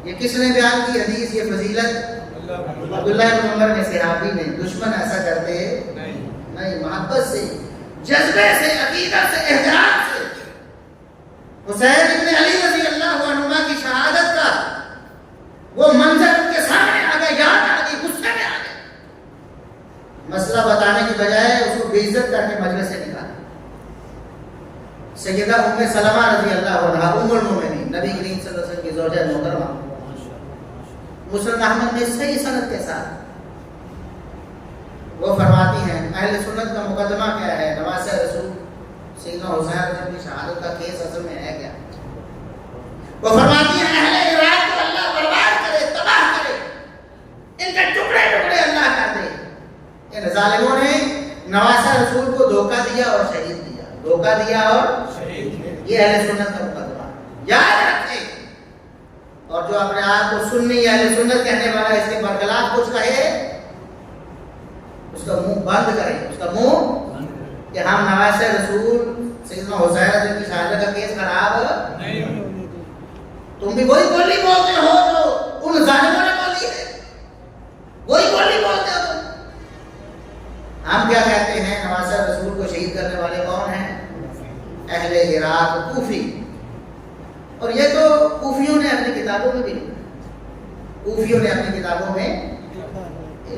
یہ کس نے بیان کی حدیث، یہ فضیلت؟ عبداللہ بن عمر نے، صحابی نے. دشمن ایسا کرتے نہیں، محبت سے، جذبے سے، عقیدت سے، احترام سے. حسین ابن علی رضی اللہ عنہ کی شہادت کا وہ منظر ان کے سامنے آ گیا، یاد آ گئی، غصے میں آ گئے. مسئلہ بتانے کی بجائے اس کو بے عزت کر کے مجلس سے نکالا. سیدہ ام سلمہ رضی اللہ عنہا، ام المومنین، نبی کریم صلی اللہ علیہ وسلم کی زوجہ محترمہ، مسند احمد میں صحیح سند کے ساتھ وہ فرماتی ہیں اہل سنت کا مقدمہ کیا ہے. نواسہ رسول سیدنا حسین کی شہادت کا کیس اصل میں ہے کیا؟ وہ فرماتی ہیں اہل عراق کو اللہ برباد کرے، تباہ کرے، ان کے ٹکڑے ٹکڑے اللہ کر دے. ان ظالموں نے نواسہ رسول کو دھوکہ دیا اور شہید دیا، دھوکہ دیا اور شہید. یہ اہل سنت کا مقدمہ یاد رکھیں. اور جو اپنے آپ کو سنی اہل سنت کہنے والا اس کے برخلاف کچھ کہے اس کا منہ بند کریں، اس کا منہ، کہ ہم نواسہ رسول سیدنا حسین کی شہادت کا کیس خراب نہیں. تم بھی وہی بولی بولتے ہو جو ان ظالموں نے بولی ہے، وہی بولی بولتے ہو تم. ہم کیا کہتے ہیں؟ نواسہ رسول کو شہید کرنے والے کون ہیں؟ اہل عراق، کوفی. اور یہ تو کوفیوں نے اپنی کتابوں میں بھی لکھا، کوفیوں نے اپنی کتابوں میں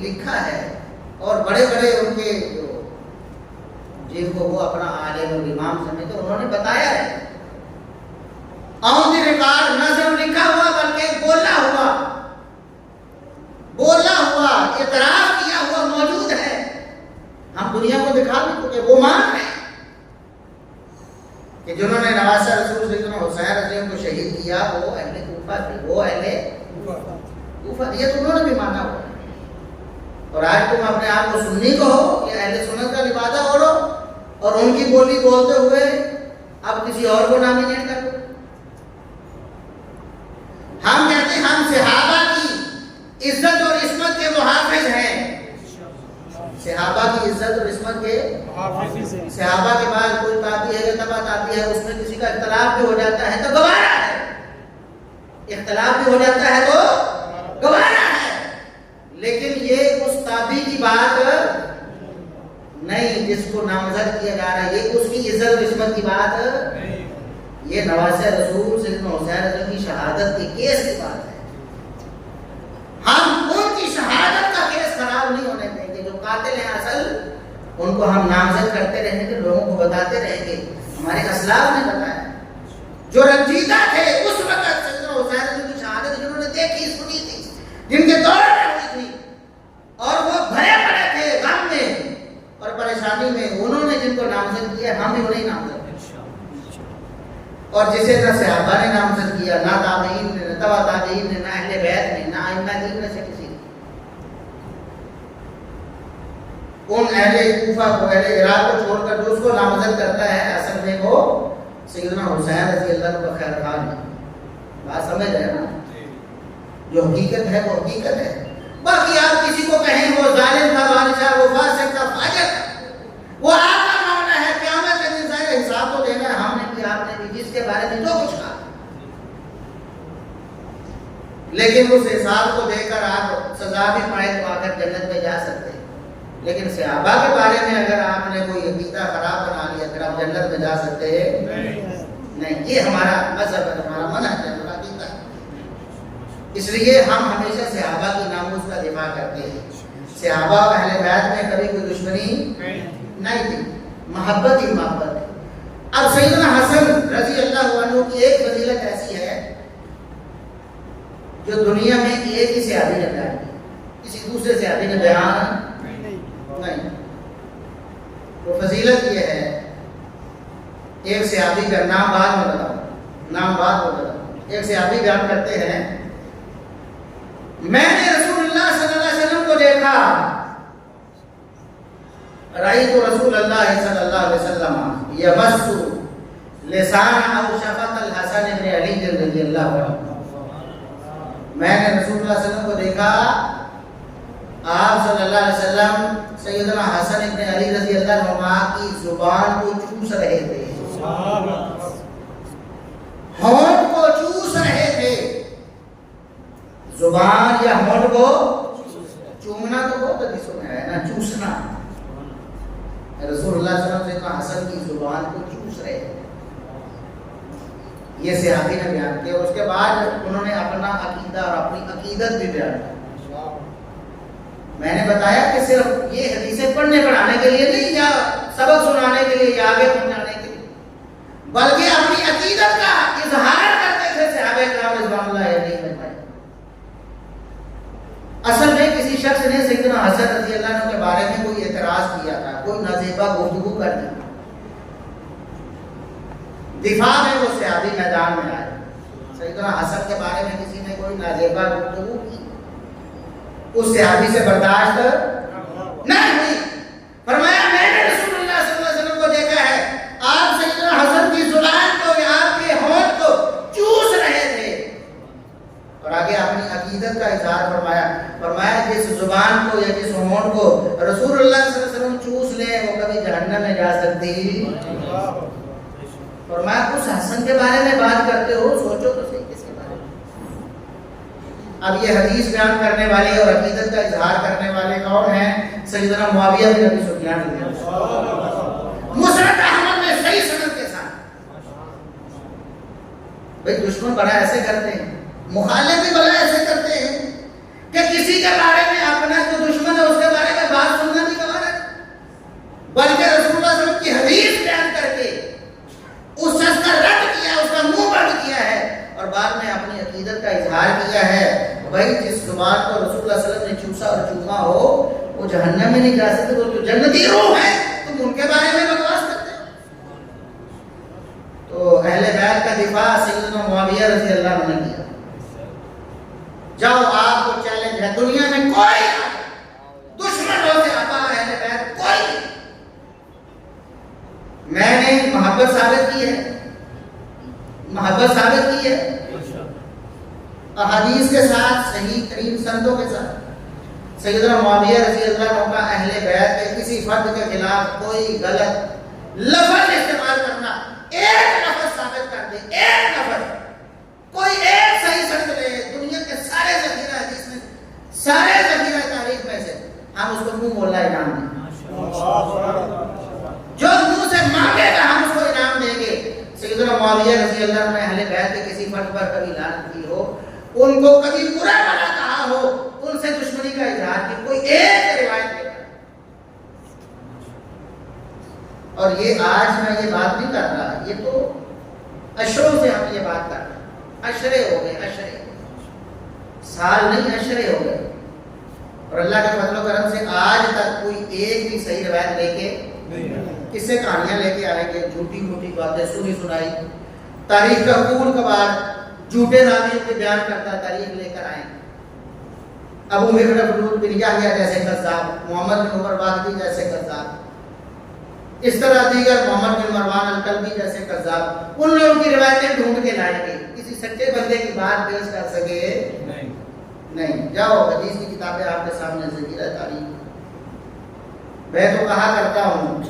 لکھا ہے. اور بڑے بڑے ان کے جو جن کو وہ اپنا عالم اور امام سمجھتے انہوں نے بتایا ہے. آن دی ریکارڈ نہ صرف لکھا ہوا بلکہ بولا ہوا اعتراف کیا ہوا موجود ہے. ہم دنیا کو دکھا بھی چکے. وہ مان رہے ہیں کہ جنہوں نے نواسہ رسول سیدنا حسین رضی اللہ کو شہید کیا وہ اہل کوفہ تھے، وہ اہل کوفہ. یہ تو انہوں نے بھی مانا ہوا. اور آج تم اپنے آپ کو سنی کہو یا اہل سنت کا لبادہ اوڑھو اور ان کی بولی بولتے ہوئے اب کسی اور کو نامینیٹ کر دو. ہم کہتے ہیں ہم صحابہ کی عزت اور عصمت کے محافظ ہیں. صحابہ کی عزت اور عصمت کے محافظ ہیں. صحابہ کے بعد کوئی تابعی ہے یا تبع تابعی ہے, اس میں کسی کا اختلاف بھی ہو جاتا ہے تو گوارا ہے, اختلاف بھی ہو جاتا ہے تو گوارا ہے, لیکن یہ اس تابعی کی بات نہیں جس کو نامزد کیا جا رہا ہے, یہ اس کی عزت اور عصمت کی بات نہیں. یہ نواسہ رسول سیدنا حسین رضی کی شہادت کے کیس کی بات ہے. ہم ان کی شہادت کا کیس خراب نہیں ہونے دیں گے. جو قاتل ہیں اصل ان کو ہم نامزد کرتے رہیں گے, لوگوں کو بتاتے رہیں گے. ہمارے اسلاف نے بتایا جو رنجیدہ تھے اس وقت سیدنا حسین رضی کی شہادت جنہوں نے دیکھی سنی تھی, جن کے دور میں ہوئی تھی, اور وہ بھرے پڑے تھے غم میں اور پریشانی میں, انہوں نے جن کو نامزد کیا ہم بھی انہیں نامزد. اور جسے نہ صحابہ نے نامزد کیا, نہ تابعین نے, نہ تبع تابعین نے, نہ اہل بیت نے, نہ ائمہ دین میں سے کسی نے. ان اہل کوفہ کو, اہل عراق کو چھوڑ کر جو اس کو نامزد کرتا ہے اصل میں وہ سیدنا حسین رضی اللہ عنہ کا خیر خان ہے. بات سمجھ رہے ہیں نا, جو حقیقت ہے وہ حقیقت ہے. باقی آپ کسی کو کہیں وہ ظالم تھا, بادشاہ, وہ فاسق تھا, فاجر تھا, وہ آپ کا معاملہ ہے, قیامت کے دن ظاہر حساب تو دینا ہے. ہم نے بھی, آپ نے بھی, جس کے بارے میں جو کچھ کہا, لیکن اس حساب کو دے کر آپ سزا بھی پائے تو آ کر جنت میں جا سکتے ہیں. لیکن صحابہ کے بارے میں اگر آپ نے کوئی عقیدہ خراب بنا لیا پھر آپ جنت میں جا سکتے ہیں نہیں. یہ ہمارا مذہب ہے, ہمارا منہج ہے, ہمارا عقیدہ ہے. اس لیے ہم ہمیشہ صحابہ کی ناموس کا دفاع کرتے ہیں. صحابہ و اہل بیت میں کبھی کوئی دشمنی نہیں تھی, محبت ہی محبت ہے. اب سیدنا حسن رضی اللہ عنہ کی ایک فضیلت ایسی ہے جو دنیا میں ایک ہی صحابی نے بیان کی, کسی دوسرے صحابی نے بیان نہیں. وہ فضیلت یہ ہے, ایک صحابی کا نام بعد میں بتاؤں, نام بعد میں بتاؤں. ایک صحابی بیان کرتے ہیں, میں نے رسول اللہ صلی اللہ علیہ وسلم کو دیکھا, رأیت رسول اللہ صلی اللہ علیہ وسلم یمس لسان او شفت الحسن بن علی رضی اللہ عنہ. میں نے رسول اللہ صلی اللہ علیہ وسلم کو دیکھا, آپ صلی اللہ علیہ وسلم سیدنا حسن بن علی رضی اللہ عنہ کی زبان کو چوس رہے تھے, ہونٹ کو چوس رہے تھے. زبان یا ہونٹ کو چومنا تو بہت حدیثوں میں ہے نا, چوسنا. رسول اللہ صلی اللہ علیہ وسلم حسن کی زبان کو چوس رہے تھے. یہ صحابی نے بیان کیا, اور اس کے بعد انہوں نے اپنا عقیدہ اور اپنی عقیدت بھی بیان کی. میں نے بتایا کہ صرف یہ حدیثیں پڑھنے پڑھانے کے لیے نہیں, یا سبق سنانے کے لیے, یا آگے پہنچانے کے لیے, بلکہ اپنی عقیدت کا اظہار کرتے تھے صحابہ کرام رضوان اللہ علیہم. اصل میں کسی شخص نے سیدنا حسن رضی اللہ عنہ کے بارے میں کوئی اعتراض کیا تھا, کوئی نازیبہ گفتگو کر دی, دفاع میں وہ صحابی میدان میں آئے. سیدنا حسن کے بارے میں کسی نے کوئی نازیبہ گفتگو کی, اس صحابی سے برداشت نہیں ہوئی. فرمایا میں نے رسول اللہ صلی اللہ علیہ وسلم کو دیکھا ہے, آپ سیدنا حسن کی زبان کو یا آپ کے ہونٹ کو چوس رہے تھے. اور آگے اپنی عقیدت کا اظہار فرمایا, فرمایا جس زبان کو یا جس ہونٹ کو رسول اللہ صلی اللہ علیہ وسلم چوس لے وہ کبھی جہنم میں جا سکتی. فرمایا اس حسن کے بارے میں بات کرتے ہو, سوچو تو صحیح کس کے بارے میں. اب یہ حدیث بیان کرنے والے اور عقیدت کا اظہار کرنے والے کون ہیں؟ سیدنا معاویہ بن ابی سفیان رضی اللہ عنہ, مسند احمد میں صحیح سند کے ساتھ. بھئی دشمن بڑا ایسے کرتے ہیں, مخالف بھی بڑا ایسے کرتے ہیں کہ کسی کے بارے میں اپنا جو دشمن ہے اس کے بارے میں بات سننا بھی گوارا ہے, بلکہ رسول اللہ صلی اللہ علیہ وسلم کی حدیث بیان کر کے اس شخص کا رد کیا, اس کا منہ بند کیا ہے, اور بعد میں اپنی عقیدت کا اظہار کیا ہے. بھائی جس زبان کو رسول اللہ صلی اللہ علیہ وسلم نے چوسا اور چوما ہو وہ جہنم میں نہیں جا سکتے, تو جو جنتی روح ہے تم ان کے بارے میں بکواس کرتے ہو. تو اہل بیت کا دفاع سیدنا معاویہ رضی اللہ عنہ نے کیا. جاؤ آپ کو چیلنج ہے, دنیا میں کوئی محبت ثابت کی ہے، محبت ثابت کی ہے احادیث کے ساتھ، صحیح ترین سندوں کے ساتھ۔ سیدنا معاویہ رضی اللہ عنہ کا اہل بیت کے کسی فرد کے خلاف کوئی غلط لفظ استعمال کرنا، ایک لفظ ثابت کر دے، ایک لفظ، کوئی ایک صحیح سند لے دنیا کے سارے ذخیرہ حدیث میں، سارے ذخیرہ تاریخ میں سے، ہم اس کو منہ مولا انعام دیں، جو منہ سے مانگے گا ہم اس کو انعام دیں گے۔ سیدنا معاویہ رضی اللہ عنہ نے اہل بیت کے کسی فرد پر کبھی لعنت کی ہو، ان کو کبھی برا بھلا کہا ہو، ان سے دشمنی کا اظہار کی کوئی ایک روایت لے کر، اور یہ آج میں یہ بات نہیں کر رہا، یہ تو اشروں سے ہم یہ بات کر رہے ہیں، اشرے ہو گئے، اشرے، سال نہیں اشرے ہو گئے، اور اللہ کے فضل و کرم سے آج تک کوئی ایک بھی صحیح روایت لے کے، کس سے کہانیاں لے کے آئیں گے، جھوٹی موٹی باتیں سنی سنائی، تاریخ کا کول کبار جھوٹے راویوں کے بیان کرتا تاریخ لے کر آئیں، ابو مخلد بن یحییٰ جیسے کذاب، محمد بن عمر باقی جیسے کذاب، اس طرح دیگر محمد بن مروان الکلبی جیسے کذاب، ان لوگوں کی روایتیں ڈھونڈ کے لائیں گے، کسی سچے بندے کی بات پیش کر سکے نہیں۔ جاؤ حدیث کی کتابیں آپ کے سامنے ذخیرہ تاریخ، میں تو کہا کرتا ہوں،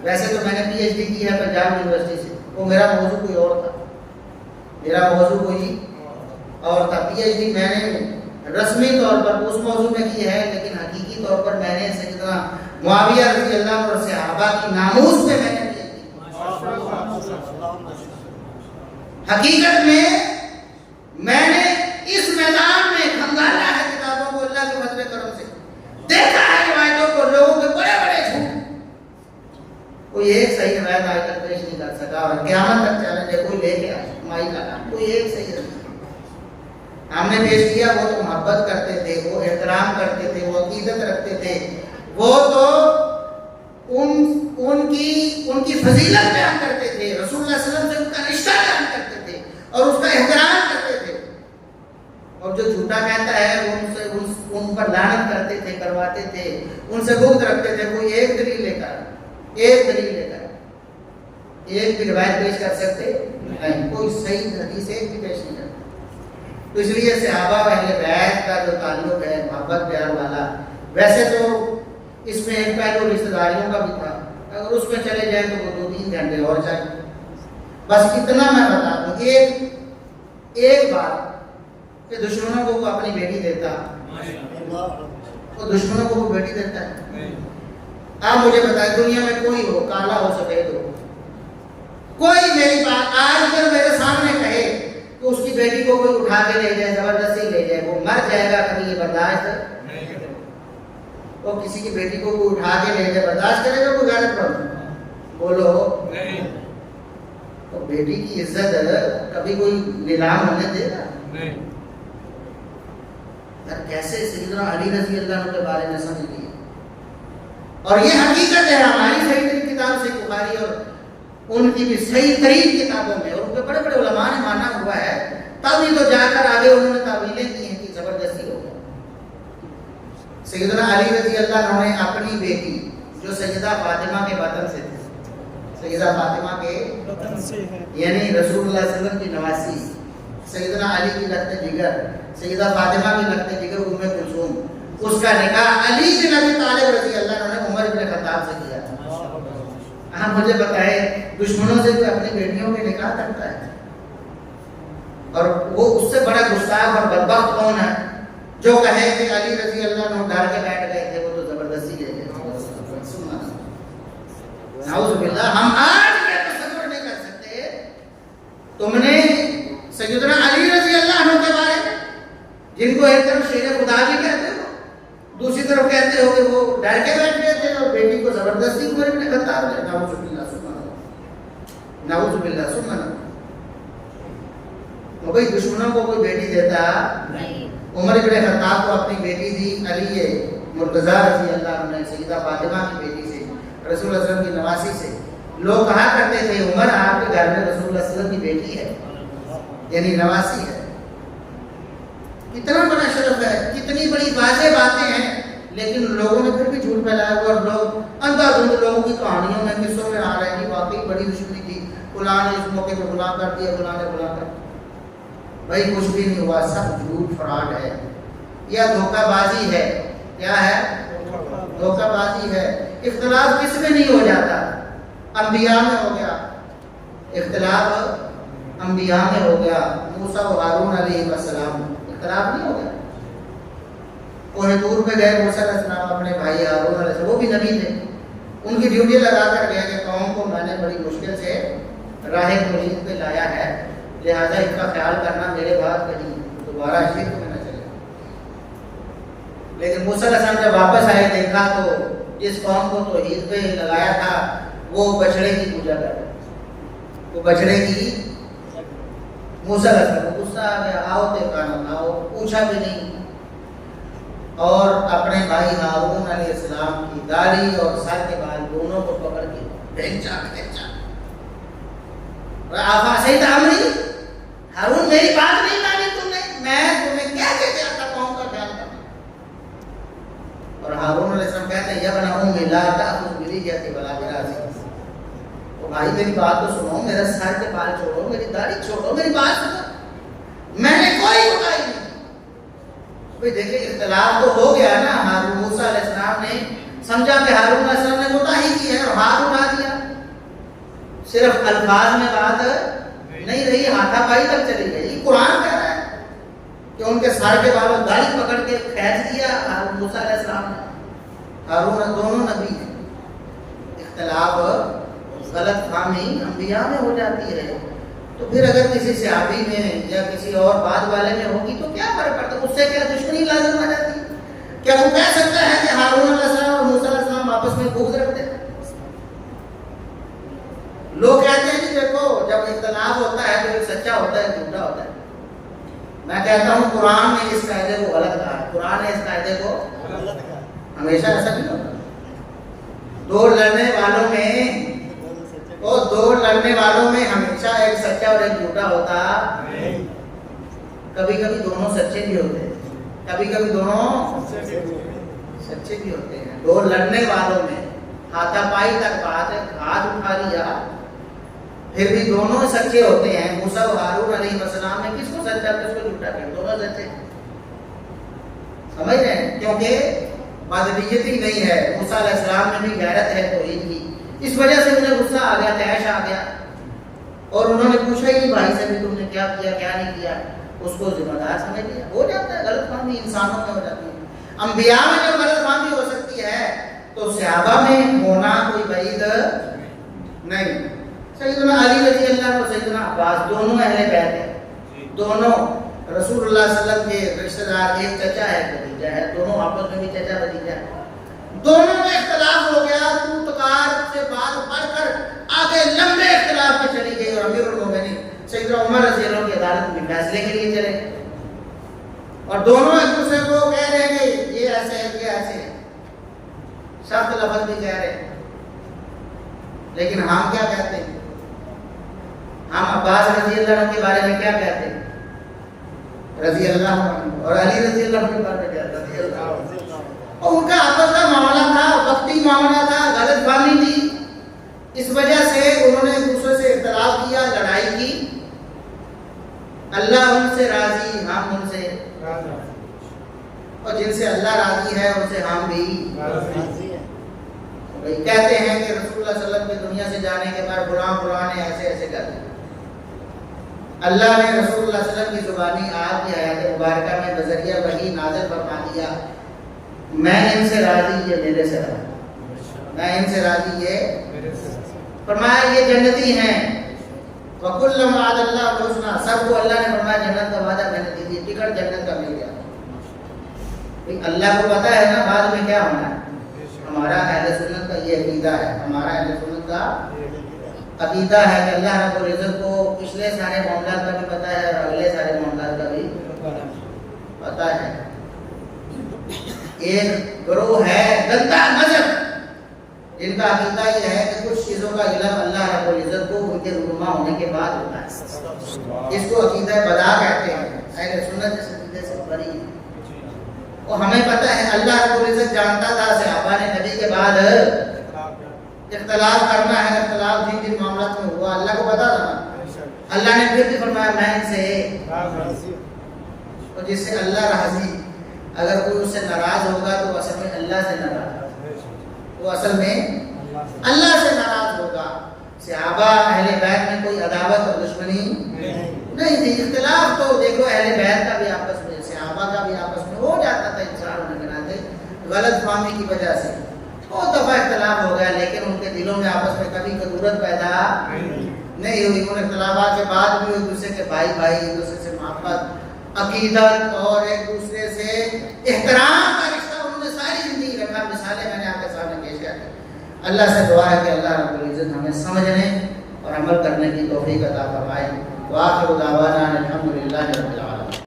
ویسے تو میں نے پی ایچ ڈی کی ہے پنجاب یونیورسٹی سے، وہ میرا موضوع کوئی اور تھا، میرا موضوع کوئی اور تھا، پی ایچ ڈی میں نے رسمی طور پر اس موضوع میں کی ہے، لیکن حقیقی طور پر میں نے سیدنا معاویہ رضی اللہ عنہ اور صحابہ کی ناموس پہ میں نے پی ایچ ڈی، حقیقت میں نے اس میدان میں کھنگالا ہے کتابوں کو اللہ کے فضل کرم سے، دیکھا ہے روایتوں کو، لوگوں کے بڑے بڑے جھوٹ، کوئی ایک صحیح روایت آج تک پیش نہیں کر سکا، اور قیامت تک چیلنج ہے کوئی لے کے آئے، مائی کا نام کوئی ایک صحیح روایت ہم نے پیش کیا، وہ تو محبت کرتے تھے، وہ احترام کرتے تھے، وہ عقیدت رکھتے تھے، وہ تو ان کی فضیلت بیان کرتے تھے، رسول اللہ صلی اللہ علیہ وسلم سے ان کا رشتہ بیان کرتے تھے اور اس کا احترام کرتے تھے، اور جو جھوٹا کہتا ہے ان پر لعنت کرتے تھے، کرواتے تھے، ان سے بغض رکھتے تھے، کوئی ایک دلیل لے کر ایک بھی روایت پیش کر سکتے نہیں، کوئی صحیح حدیث ایک بھی پیش نہیں کرتے۔ تو اس لیے صحابہ و اہل بیت کا جو تعلق ہے محبت پیار والا، ویسے تو اس میں ایک پہلو رشتہ داریوں کا بھی تھا، اگر اس میں چلے جائیں تو وہ 2-3 گھنٹے اور چاہیے، بس اتنا میں بتا دوں، ایک بات کہ دشمنوں کو وہ اپنی بیٹی دیتا، وہ دشمنوں کو وہ بیٹی دیتا ہے۔ آپ مجھے بتائیں دنیا میں کوئی ہو، کالا ہو سفید ہو، کوئی میری بات آج اگر میرے سامنے کہے کہ اس کی بیٹی کو کوئی اٹھا کے لے جائے، زبردستی لے جائے، وہ مر جائے گا، کبھی یہ برداشت نہیں، وہ کسی کی بیٹی کو کوئی اٹھا کے لے جائے برداشت کرے گا کوئی غیرت مند؟ بولو نہیں۔ تو بیٹی کی عزت کبھی کوئی نیلام ہونے دے گا نہیں؟ کیسے سیدنا علی رضی اللہ عنہ کے بارے میں سمجھ لیے، اور یہ حقیقت ہے ہماری صحیح ترین کتاب سے بخاری اور ان کی بھی صحیح ترین کتابوں میں، اور ان کے بڑے بڑے علماء نے مانا ہوا ہے، تب ہی تو جا کر آگے انہوں نے تعویلیں کی ہیں کہ زبردستی ہو گیا۔ سیدنا علی رضی اللہ عنہ نے اپنی بیٹی جو سیدہ فاطمہ کے بطن سے تھی، سیدہ فاطمہ کے بطن سے ہے، یعنی رسول اللہ صلی اللہ علیہ وسلم کی نواسی، سیدنا علی کی لخت جگر، سیدہ فاطمہ کی لخت جگر ام کلثوم، اس کا نکاح علی بن ابی طالب رضی اللہ عنہ نے عمر بن خطاب سے کیا تھا۔ ہاں مجھے بتائے دشمنوں سے کوئی اپنی بیٹیوں کے نکاح کرتا ہے؟ اور وہ اس سے بڑا گستاخ اور بدبخت کون ہے جو کہے کہ علی رضی اللہ عنہ ڈر کے بیٹھ گئے تھے، وہ تو زبردستی لے گئے۔ نعوذ باللہ، ہم آج یہ تصور نہیں کر سکتے تم نے سیدنا علی رضی اللہ عنہ کے بارے میں، جن کو ایک طرف شیر خدا بھی کہتے ہو، دوسری طرف کہتے ہو کہ وہ ڈر کے بیٹھ گئے تھے اور بیٹی کو زبردستی عمر بن خطاب نے، نعوذ باللہ سبحان اللہ، نعوذ باللہ سبحان اللہ۔ وہ بھائی دشمنوں کو کوئی بیٹی دیتا نہیں، عمر بن خطاب کو اپنی بیٹی دی، علی مرتضیٰ رضی اللہ عنہ نے سیدہ فاطمہ کی بیٹی سے، رسول اللہ صلی اللہ علیہ وسلم کی نواسی سے۔ لوگ کہا کرتے تھے عمر آپ کے گھر میں رسول اللہ صلی اللہ علیہ وسلم کی بیٹی ہے، یعنی نواسی ہے۔ کتنا بڑا شرف ہے، کتنی بڑی واضح باتیں ہیں، لیکن لوگوں نے پھر بھی جھوٹ پھیلایا ہوا، اور لوگ اندھا دھند لوگوں کی کہانیوں میں قصوں میں آ رہے ہیں کہ واقعی بڑی دشمنی تھی، کر دیا فلاں نے فلاں کر. بھائی کچھ بھی نہیں ہوا, سب جھوٹ فراڈ ہے یا دھوکہ بازی ہے. کیا ہے؟ دھوکہ بازی ہے. اختلاف کس میں نہیں ہو جاتا؟ انبیاء میں ہو گیا. اختلاف انبیاء میں ہو گیا. موسیٰ و ہارون علیہ السلام اختلاف نہیں ہو گیا. کوہ طور پہ گئے موسیٰ علیہ السلام اپنے بھائی ہارون علیہ السلام, وہ بھی نبی تھے. ان کی ڈیوٹی لگا کر گئے کہ قوم کو میں نے بڑی مشکل سے راہ مرید پہ لایا ہے, لہذا ان کا خیال کرنا میرے بعد کہیں دوبارہ شرک میں نہ چلے. لیکن موسیٰ علیہ السلام جب واپس آئے دیکھا تو جس قوم کو توحید پہ لگایا تھا وہ بچڑے کی پوجا کر رہے, وہ بچڑے کی. موسیٰ علیہ السلام کو غصہ آ گیا, آؤ دیکھا نہ آؤ, پوچھا بھی نہیں, اور اپنے بھائی ہارون علیہ السلام کی داڑھی اور سر کے بال دونوں کو پکڑ کے بھینچا آفا سے تعمری, ہارون میری بات نہیں مانی تم نے, میں تمہیں کیا کہتے تھا قوم کا خیال کرنا. اور ہارون علیہ السلام کہتے ہیں یا بنا ام لا تاخذ بلیجتی ولا براسي, تو بھائی میری بات تو سنو, میرا سر کے بال چھوڑو, میری داڑھی چھوڑو, میری بات سنو, میں نے کوئی بتائی نہیں. بھئی دیکھیں اختلاف تو ہو گیا نا. ہارون موسیٰ علیہ السلام نے سمجھا کہ ہارون علیہ السلام نے کوتاہی کی ہے اور ہاتھ اٹھا دیا. صرف الفاظ میں بات نہیں رہی, ہاتھا پائی تک چلی گئی. قرآن کہہ رہا ہے کہ ان کے سر کے بالوں داڑھی پکڑ کے کھینچ دیا ہارون موسیٰ علیہ السلام نے. ہارون دونوں نبی ہیں. اختلاف غلط فہمی انبیاء میں ہو جاتی ہے, تو پھر اگر کسی صحابی میں یا کسی اور بعد والے میں ہوگی تو کیا فرق پڑتا ہے؟ اس سے کیا دشمنی لازم آ جاتی ہے؟ کیا وہ کہہ سکتا ہے کہ ہارون علیہ السلام اور موسیٰ علیہ السلام آپس میں بغض رکھتے ہیں؟ لوگ کہتے ہیں کہ دیکھو جب اختلاف ہوتا ہے تو ایک سچا ہوتا ہے, جھوٹا ہوتا ہے. میں کہتا ہوں قرآن نے اس قاعدے کو غلط کہا ہے. قرآن نے اس قاعدے کو غلط کہا. ہمیشہ ایسا نہیں ہوتا. دو لڑنے والوں میں ہمیشہ ایک سچا اور ایک جھوٹا ہوتا. کبھی کبھی دونوں سچے بھی ہوتے ہیں, کبھی کبھی دونوں سچے بھی ہوتے ہیں. دو لڑنے والوں میں ہاتھا پائی تک بات ہے, ہاتھ اٹھا لیا, پھر بھی دونوں سچے ہوتے ہیں. موسیٰ و ہارون علیہ السلام نے کس کو سچا کس کو جھوٹا کیا؟ دونوں سچے. سمجھ رہے ہیں؟ کیونکہ بدنیتی نہیں ہے. موسیٰ علیہ السلام میں بھی غیرت ہے توحید کی, اس وجہ سے انہیں غصہ آ گیا, تیش آ گیا, اور انہوں نے پوچھا ہی نہیں بھائی سے بھی تم نے کیا کیا کیا نہیں کیا. اس کو ذمہ دار سمجھ لیا. ہو جاتا ہے غلط فہمی, انسانوں میں ہو جاتی ہے. انبیاء میں جو غلط فہمی ہو سکتی ہے تو صحابہ میں ہونا کوئی بعید نہیں. سیدنا علی رضی اللہ عنہ اور سیدنا عباس دونوں اہل بیت ہیں, دونوں رسول اللہ صلی اللہ علیہ وسلم کے رشتہ دار, ایک چچا ہے ایک بھتیجا ہے, دونوں آپس میں بھی چچا بھتیجا ہے. دونوں میں اختلاف ہو گیا, تو تکار سے بات پڑھ کر آگے لمبے اختلاف میں چلی گئی, اور امیر المومنین سیدنا عمر رضی اللہ عنہ کی عدالت میں فیصلے کے لیے چلے گئے, اور دونوں ایک دوسرے کو کہہ رہے ہیں کہ یہ ایسے ہے یہ ایسے ہے, سخت لفظ بھی کہہ رہے ہیں. لیکن ہم کیا کہتے ہیں؟ ہم عباس رضی اللہ عنہ کے بارے میں کیا کہتے ہیں؟ رضی اللہ عنہ. اور علی رضی اللہ عنہ کے بارے میں کیا رضی اللہ عنہ. اور ان کا آپس کا معاملہ تھا, وقتی معاملہ تھا, غلط فہمی تھی, اس وجہ سے انہوں نے ایک دوسرے سے اختلاف کیا, لڑائی کی. اللہ ان سے راضی, ہم ان سے راضی, اور جن سے اللہ راضی ہے ان سے ہم بھی راضی ہیں. کہتے ہیں کہ رسول اللہ صلی اللہ علیہ وسلم کی دنیا سے جانے کے بعد فلاں نے ایسے ایسے کر دیا. اللہ نے رسول اللہ صلی اللہ علیہ وسلم کی زبانی آپ کی حیات مبارکہ میں بذریعہ وحی نازل فرما دیا, میں ان سے راضی, یہ میرے سے راضی, میں ان سے راضی, یہ میرے سے. فرمایا یہ جنتی ہیں, وَكُلًّا وَعَدَ اللَّهُ الْحُسْنَىٰ, سب کو اللہ نے فرمایا جنت کا وعدہ میں نے دے دیا, ٹکٹ جنت کا مل گیا. اللہ کو پتا ہے نا بعد میں کیا ہونا ہے. ہمارا اہل سنت کا یہ عقیدہ ہے, ہمارا اہل سنت کا عقیدہ ہے کہ اللہ رب العزت کو پچھلے سارے معاملات کا بھی پتا ہے اور اگلے سارے معاملات کا بھی پتا ہے. ایک گروہ ہے گندا مذہب جن کا عقیدہ یہ ہے کہ کچھ چیزوں کا علم اللہ رب العزت کو ان کے رونما ہونے کے بعد ہوتا ہے. اس کو عقیدہ بدا کہتے ہیں. اہل سنت اس عقیدے سے بری ہے. اور ہمیں پتہ ہے اللہ رب العزت جانتا تھا صحابہ نے نبی کے بعد اختلاف کرنا ہے, اختلاف جن معاملات میں ہوا اللہ کو پتا تھا نا. اللہ نے پھر بھی فرمایا میں ان سے اور جس سے اللہ راضی، اگر کوئی اس سے ناراض ہوگا تو اصل میں اللہ سے ناراض، وہ اصل میں اللہ سے ناراض ہوگا۔ صحابہ اہل بیت میں کوئی عداوت اور دشمنی نہیں تھی، اختلاف تو دیکھو اہل بیت کا بھی آپس میں، صحابہ کا بھی آپس میں ہو جاتا تھا، انسان نگراتے غلط فہمی کی وجہ سے بہت دفعہ اختلاف ہو گیا، لیکن ان کے دلوں میں آپس میں کبھی ضرورت پیدا نہیں ہوئی۔ ان اختلافات کے بعد بھی ایک دوسرے کے بھائی بھائی، ایک دوسرے سے محبت، عقیدت اور ایک دوسرے سے احترام کا رشتہ انہوں نے ساری زندگی رکھا۔ مثالیں میں نے آپ کے سامنے پیش کر دی۔ اللہ سے دعا ہے کہ اللہ رب العزت ہمیں سمجھنے اور عمل کرنے کی توفیق عطا فرمائے۔ وآخر دعوانا الحمدللہ رب العالمین۔